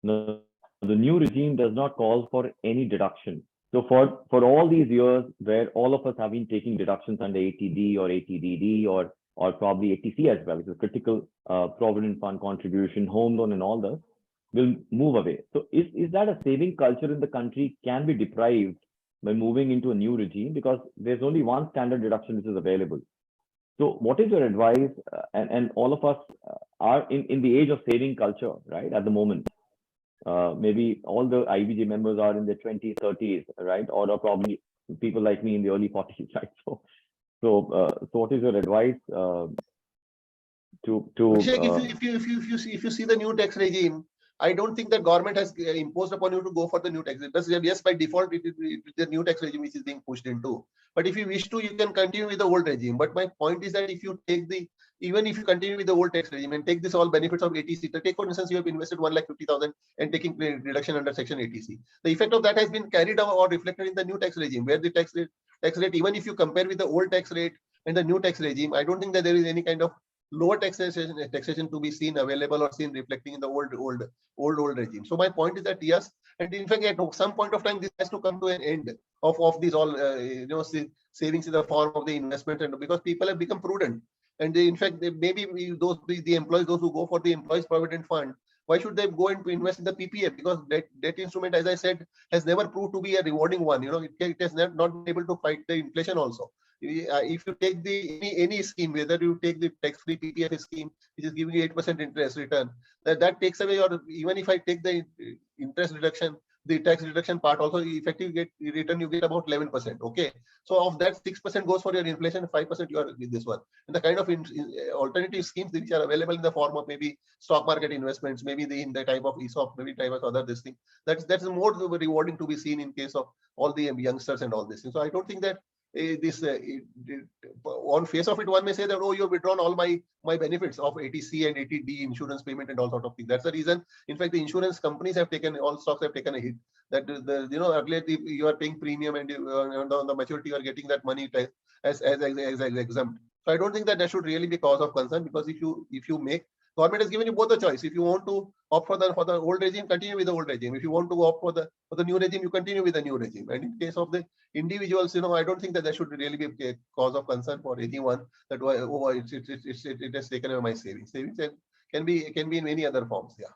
Now, the new regime does not call for any deduction. So for all these years where all of us have been taking deductions under ATD or ATDD or probably ATC as well, which is critical provident fund contribution, home loan and all this, will move away. So is that a saving culture in the country can be deprived by moving into a new regime, because there's only one standard deduction which is available? So what is your advice? And all of us are in the age of saving culture, right, at the moment. Maybe all the IBG members are in their 20s, 30s, right? Or probably people like me in the early 40s, right? So what is your advice to if you see the new tax regime, I don't think that government has imposed upon you to go for the new tax. Yes, by default, it is the new tax regime which is being pushed into. But if you wish to, you can continue with the old regime. But my point is that if you take even if you continue with the old tax regime and take this all benefits of ATC, take for instance, you have invested 1,50,000 and taking reduction under section ATC. The effect of that has been carried out or reflected in the new tax regime, where the tax rate, even if you compare with the old tax rate and the new tax regime, I don't think that there is any kind of lower taxation to be seen available or seen reflecting in the old regime. So my point is that yes, and in fact at some point of time this has to come to an end of these all savings in the form of the investment, and because people have become prudent, and in fact maybe the employees, those who go for the employees provident fund, why should they go and invest in the PPF? Because that instrument, as I said, has never proved to be a rewarding one. It has not been able to fight the inflation also. If you take any scheme, whether you take the tax-free PPF scheme, which is giving you 8% interest return, that takes away, or even if I take the interest reduction, the tax deduction part also, effective return you get about 11%. Okay, so of that 6% goes for your inflation, 5% you are with this one. And the kind of alternative schemes which are available in the form of maybe stock market investments, maybe in the type of ESOP, maybe type of other this thing. That's more rewarding to be seen in case of all the youngsters and all this. So I don't think that on face of it, one may say that, oh, you've withdrawn all my benefits of 80C and 80D insurance payment and all sort of things. That's the reason. In fact, the insurance companies have taken, all stocks have taken a hit. That earlier you are paying premium and on the maturity you are getting that money as exempt. So I don't think that should really be cause of concern, because if you make, government has given you both the choice. If you want to opt for the old regime, continue with the old regime. If you want to opt for the new regime, you continue with the new regime. And in case of the individuals, I don't think that should really be a cause of concern for anyone that it has taken away my savings. Savings can be in many other forms. Yeah.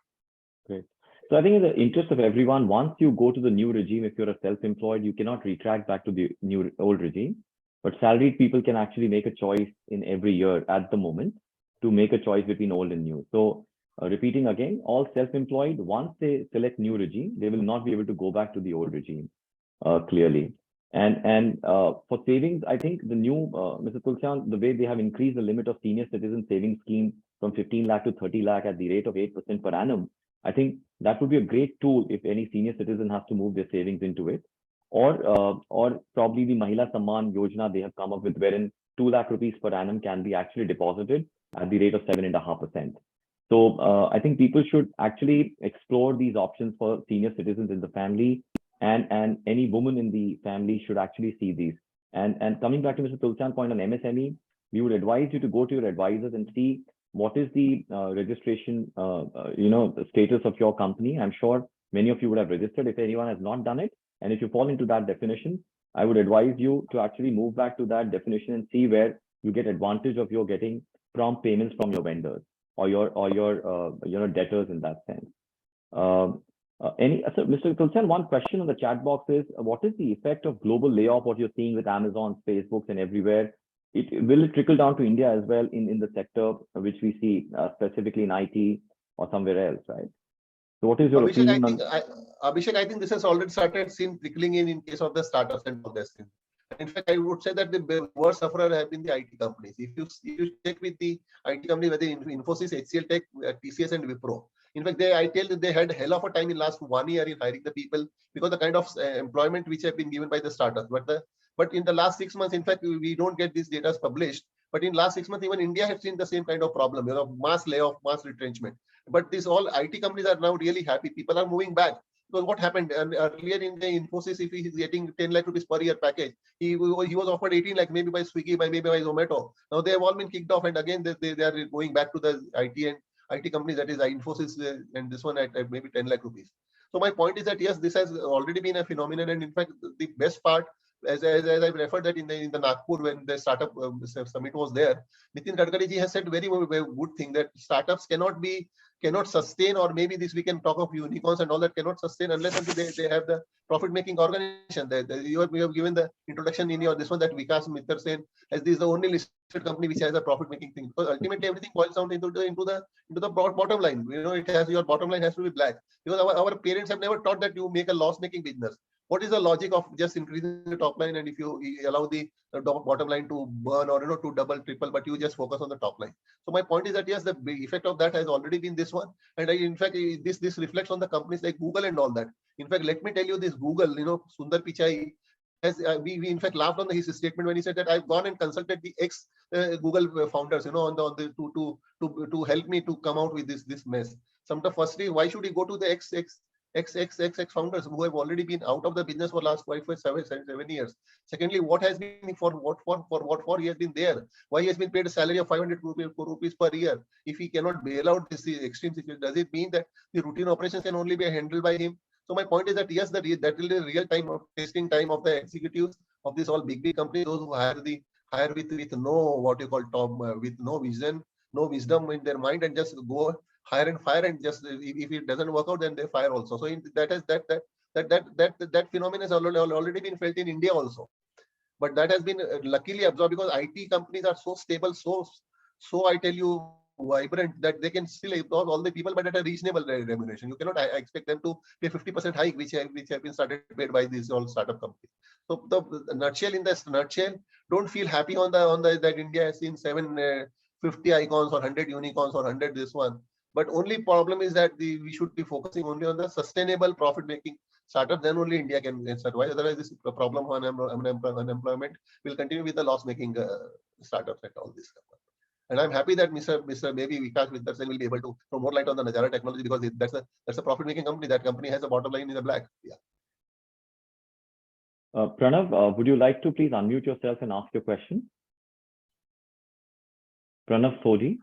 Great. So I think in the interest of everyone, once you go to the new regime, if you're a self-employed, you cannot retract back to the old regime. But salaried people can actually make a choice in every year at the moment to make a choice between old and new. So repeating again, all self-employed, once they select new regime, they will not be able to go back to the old regime clearly. And for savings, I think the new, Mr. Tulsian, the way they have increased the limit of senior citizen savings scheme from 15 lakh to 30 lakh at the rate of 8% per annum, I think that would be a great tool if any senior citizen has to move their savings into it. Or probably the Mahila Samman Yojana they have come up with, wherein 2 lakh rupees per annum can be actually deposited at the rate of 7.5%. So I think people should actually explore these options for senior citizens in the family, and any woman in the family should actually see these. And coming back to Mr. Tulsian's point on MSME, we would advise you to go to your advisors and see what is the registration, the status of your company. I'm sure many of you would have registered. If anyone has not done it, and if you fall into that definition, I would advise you to actually move back to that definition and see where you get advantage of your getting prompt payments from your vendors or your debtors in that sense. So Mr. Tulsian, one question on the chat box is, what is the effect of global layoff, what you're seeing with Amazon, Facebooks and everywhere? Will it trickle down to India as well in the sector, which we see specifically in IT or somewhere else, right? So what is your opinion on? Abhishek, I think this has already started seen trickling in case of the startups and all this thing. In fact, I would say that the worst sufferer have been the IT companies. If you check with the IT company, whether Infosys, HCL Tech, TCS and Wipro, in fact, I tell you, they had hell of a time in last 1 year in hiring the people because the kind of employment which have been given by the startups. But in the last 6 months, in fact, we don't get these data published. But in last 6 months, even India has seen the same kind of problem, mass layoff, mass retrenchment. But these all IT companies are now really happy. People are moving back. Because what happened earlier in the Infosys, if he is getting 10 lakh rupees per year package, he was offered 18 lakh, maybe by Swiggy, maybe by Zomato. Now they have all been kicked off, and again they are going back to the IT companies, that is Infosys, and this one at maybe 10 lakh rupees. So my point is that yes, this has already been a phenomenon, and in fact, the best part, as I referred that in the Nagpur when the startup summit was there, Nitin Gadkari ji has said very good thing that startups cannot sustain, or maybe this we can talk of unicorns and all that, cannot sustain unless they have the profit making organization. You have given the introduction in your this one that Vikas Mittal Sen as this is the only listed company which has a profit making thing, because ultimately everything boils down into the bottom line. It has, your bottom line has to be black, because our parents have never taught that you make a loss making business. What is the logic of just increasing the top line, and if you allow the bottom line to burn or to double, triple, but you just focus on the top line? So my point is that yes, the effect of that has already been this one, and in fact this reflects on the companies like Google and all that. In fact, let me tell you, this Google, Sundar Pichai, as we in fact laughed on his statement when he said that I've gone and consulted the ex Google founders, to help me to come out with this mess. Firstly, why should he go to the ex founders who have already been out of the business for last 7 years? Secondly, what has been for what he has been there? Why he has been paid a salary of 500 rupees per year? If he cannot bail out this extreme situation, does it mean that the routine operations can only be handled by him? So my point is that yes, that will be the real time of testing time of the executives of this all big companies, those who hire with no with no vision, no wisdom in their mind, and just go hire and fire, and just if it doesn't work out, then they fire also. So that phenomenon has already been felt in India also, but that has been luckily absorbed because IT companies are so stable, so I tell you, vibrant that they can still absorb all the people, but at a reasonable remuneration. You cannot expect them to pay 50% hike, which have been started paid by these all startup companies. So the nutshell, in this nutshell, don't feel happy on the that India has seen 750 icons or 100 unicorns or 100 this one. But only problem is that we should be focusing only on the sustainable profit making startup. Then only India can survive. Otherwise, this problem of unemployment will continue with the loss making startups and all this stuff. And I'm happy that Mr. Maybe Vikas Vidyasen will be able to throw more light on the Najara technology, because that's a profit making company. That company has a bottom line in the black. Yeah. Pranav, would you like to please unmute yourself and ask your question? Pranav Sodhi.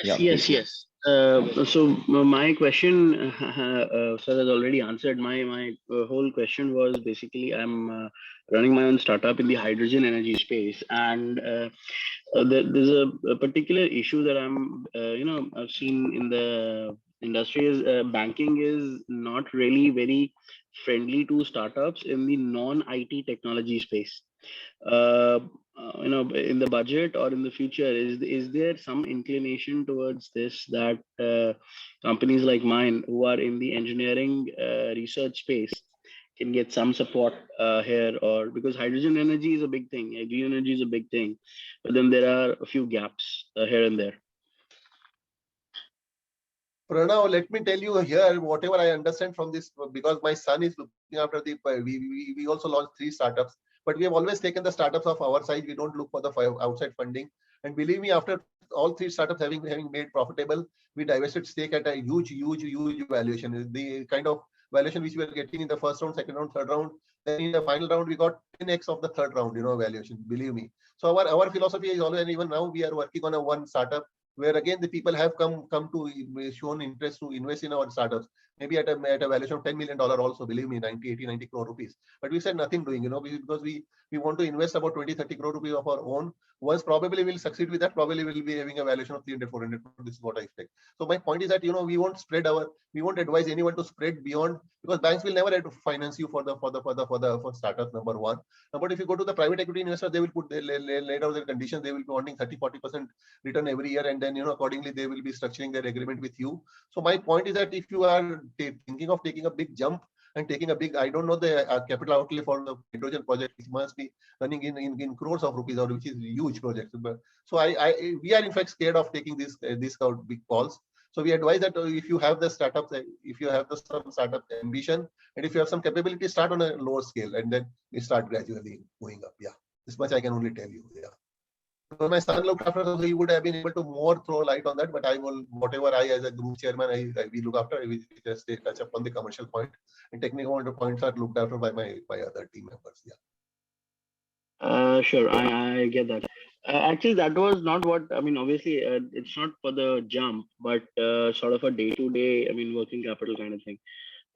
Yes. So my question, sir has already answered. My whole question was basically I'm running my own startup in the hydrogen energy space, and there's a particular issue that I've seen in the industry is banking is not really very friendly to startups in the non-IT technology space. In the budget or in the future, is there some inclination towards this, that companies like mine who are in the engineering research space can get some support here? Or because hydrogen energy is a big thing, green energy is a big thing, but then there are a few gaps here and there. Pranav, let me tell you here, whatever I understand from this, because my son is looking after we also launched 3 startups, but we have always taken the startups of our side. We don't look for the outside funding. And believe me, after all 3 startups having made profitable, we divested stake at a huge valuation. The kind of valuation which we were getting in the first round, second round, third round, then in the final round, we got 10x of the third round, valuation, believe me. So our philosophy is always, and even now we are working on one startup where again the people have come to shown interest to invest in our startups, maybe at a valuation of $10 million also, believe me, 90 crore rupees. But we said nothing doing, because we want to invest about 20-30 crore rupees of our own. Once probably we'll succeed with that, probably we'll be having a valuation of 300-400 crore. This is what I expect. So my point is that, we won't advise anyone to spread beyond, because banks will never have to finance you for startups, number one. But if you go to the private equity investor, they will lay down their conditions. They will be wanting 30-40% return every year, and then accordingly they will be structuring their agreement with you. So my point is that if you are thinking of taking a big jump and taking a big, I don't know the capital outlay for the hydrogen project, which must be running in crores of rupees, or which is huge project. But so we are in fact scared of taking these big calls. So we advise that if you have the startup, if you have some startup ambition, and if you have some capability, start on a lower scale, and then we start gradually going up. Yeah, this much I can only tell you. Yeah. So my son looked after, so he would have been able to more throw light on that. But I will, whatever I as a group chairman, we look after. We just touch up on the commercial point, and technical points are looked after by my other team members. Yeah. Sure, I get that. Actually, that was not what I mean. Obviously, it's not for the jump, but sort of a day-to-day, working capital kind of thing.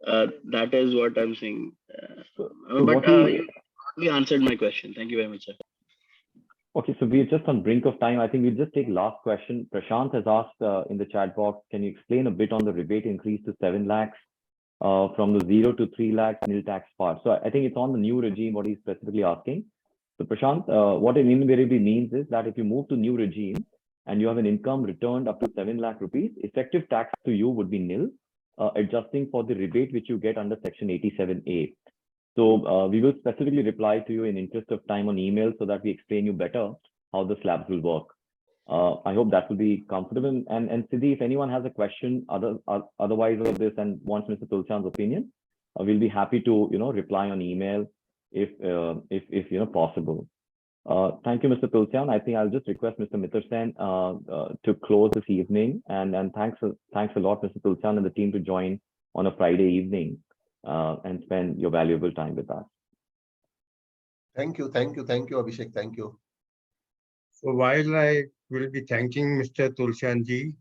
That is what I'm saying. You answered my question. Thank you very much, sir. Okay, so we're just on brink of time. I think we'll just take last question. Prashant has asked in the chat box, can you explain a bit on the rebate increase to 7 lakhs from the 0 to 3 lakhs nil tax part? So I think it's on the new regime, what he's specifically asking. So Prashant, what it invariably means is that if you move to new regime and you have an income returned up to 7 lakh rupees, effective tax to you would be nil, adjusting for the rebate which you get under section 87A. So we will specifically reply to you in interest of time on email so that we explain you better how the slabs will work. I hope that will be comfortable. And Siddhi, if anyone has a question otherwise of this and wants Mr. Tulsian's opinion, we'll be happy to reply on email if possible. Thank you, Mr. Tulsian. I think I'll just request Mr. Mittersen to close this evening. And thanks a lot, Mr. Tulsian and the team, to join on a Friday evening and spend your valuable time with us. Thank you, Abhishek. Thank you. So while I will be thanking Mr. Tulsian ji,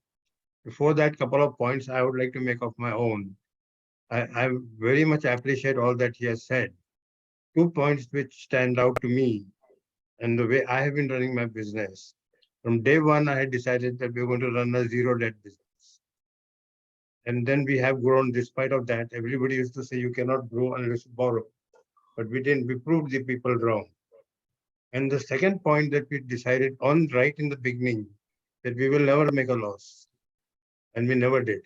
before that, couple of points I would like to make of my own. I very much appreciate all that he has said. 2 points which stand out to me and the way I have been running my business. From day one, I had decided that we were going to run a zero debt business. And then we have grown despite of that. Everybody used to say you cannot grow unless you borrow. But we didn't, we proved the people wrong. And the second point that we decided on right in the beginning, that we will never make a loss. and we never did.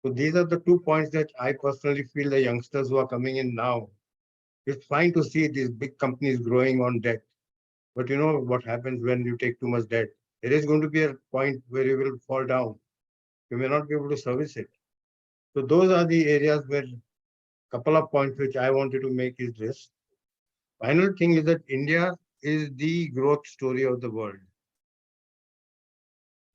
So these are the 2 points that I personally feel the youngsters who are coming in now, it's fine to see these big companies growing on debt. But you know what happens when you take too much debt? There is going to be a point where you will fall down. You may not be able to service it. So those are the areas where couple of points which I wanted to make is this. Final thing is that India is the growth story of the world.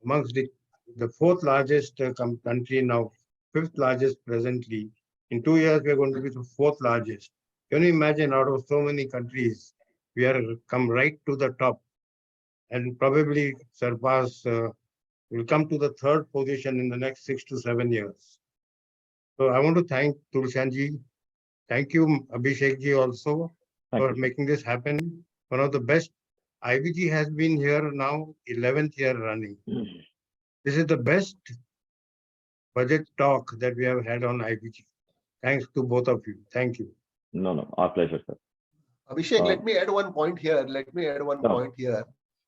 Amongst the fourth largest country now, fifth largest presently. In 2 years, we are going to be the fourth largest. Can you imagine out of so many countries, we are come right to the top and probably surpass, will come to the third position in the next 6 to 7 years. So I want to thank Tulsian ji. Thank you, Abhishek ji, also for making this happen. One of the best. IBG has been here now 11th year running. This is the best budget talk that we have had on IBG. Thanks to both of you. Thank you. No, our pleasure, sir. Abhishek, let me add one point here.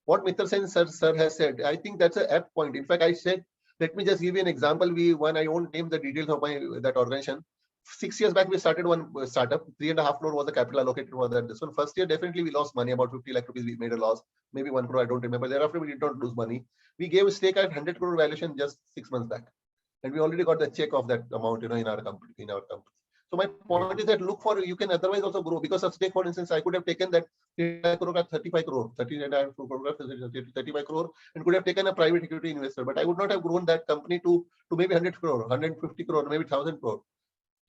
What Mr. Sen sir has said, I think that's an apt point. In fact, I said, let me just give you an example. I won't name the details of that organization. 6 years back, we started one startup. 3.5 crore was the capital allocated for that. This one, first year, definitely we lost money, about 50 lakh rupees. We made a loss, maybe 1 crore, I don't remember. Thereafter, we did not lose money. We gave a stake at 100 crore valuation just 6 months back, and we already got the check of that amount, in our company. So my point is that look for, you can otherwise also grow, because of stake, for instance, I could have taken that 35 crore, 35 crore, and could have taken a private equity investor, but I would not have grown that company to maybe 100 crore, 150 crore, maybe 1,000 crore.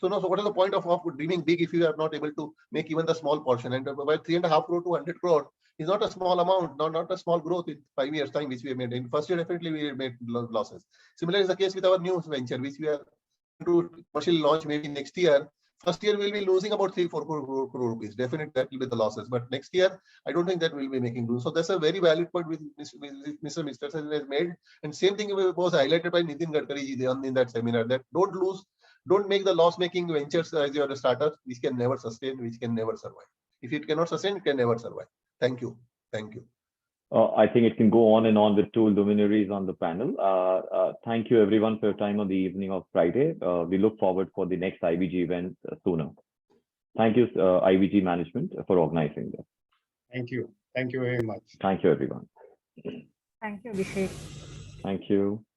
So what is the point of dreaming big if you are not able to make even the small portion? And by 3.5 crore to 100 crore is not a small amount, not a small growth in 5 years time, which we have made. In first year, definitely we made losses. Similar is the case with our new venture, which we are to commercially launch maybe next year. First year we'll be losing about 3-4 crore rupees. Definitely that will be the losses. But next year, I don't think that we'll be making lose. So that's a very valid point with Mr. has made. And same thing was highlighted by Nitin Gadkari in that seminar, that don't make the loss-making ventures as your startup, which can never sustain, which can never survive. If it cannot sustain, it can never survive. Thank you. Thank you. I think it can go on and on with two luminaries on the panel. Thank you everyone for your time on the evening of Friday. We look forward for the next IBG event sooner. Thank you, IBG management, for organizing this. Thank you. Thank you very much. Thank you, everyone. Thank you, Abhishek. Thank you.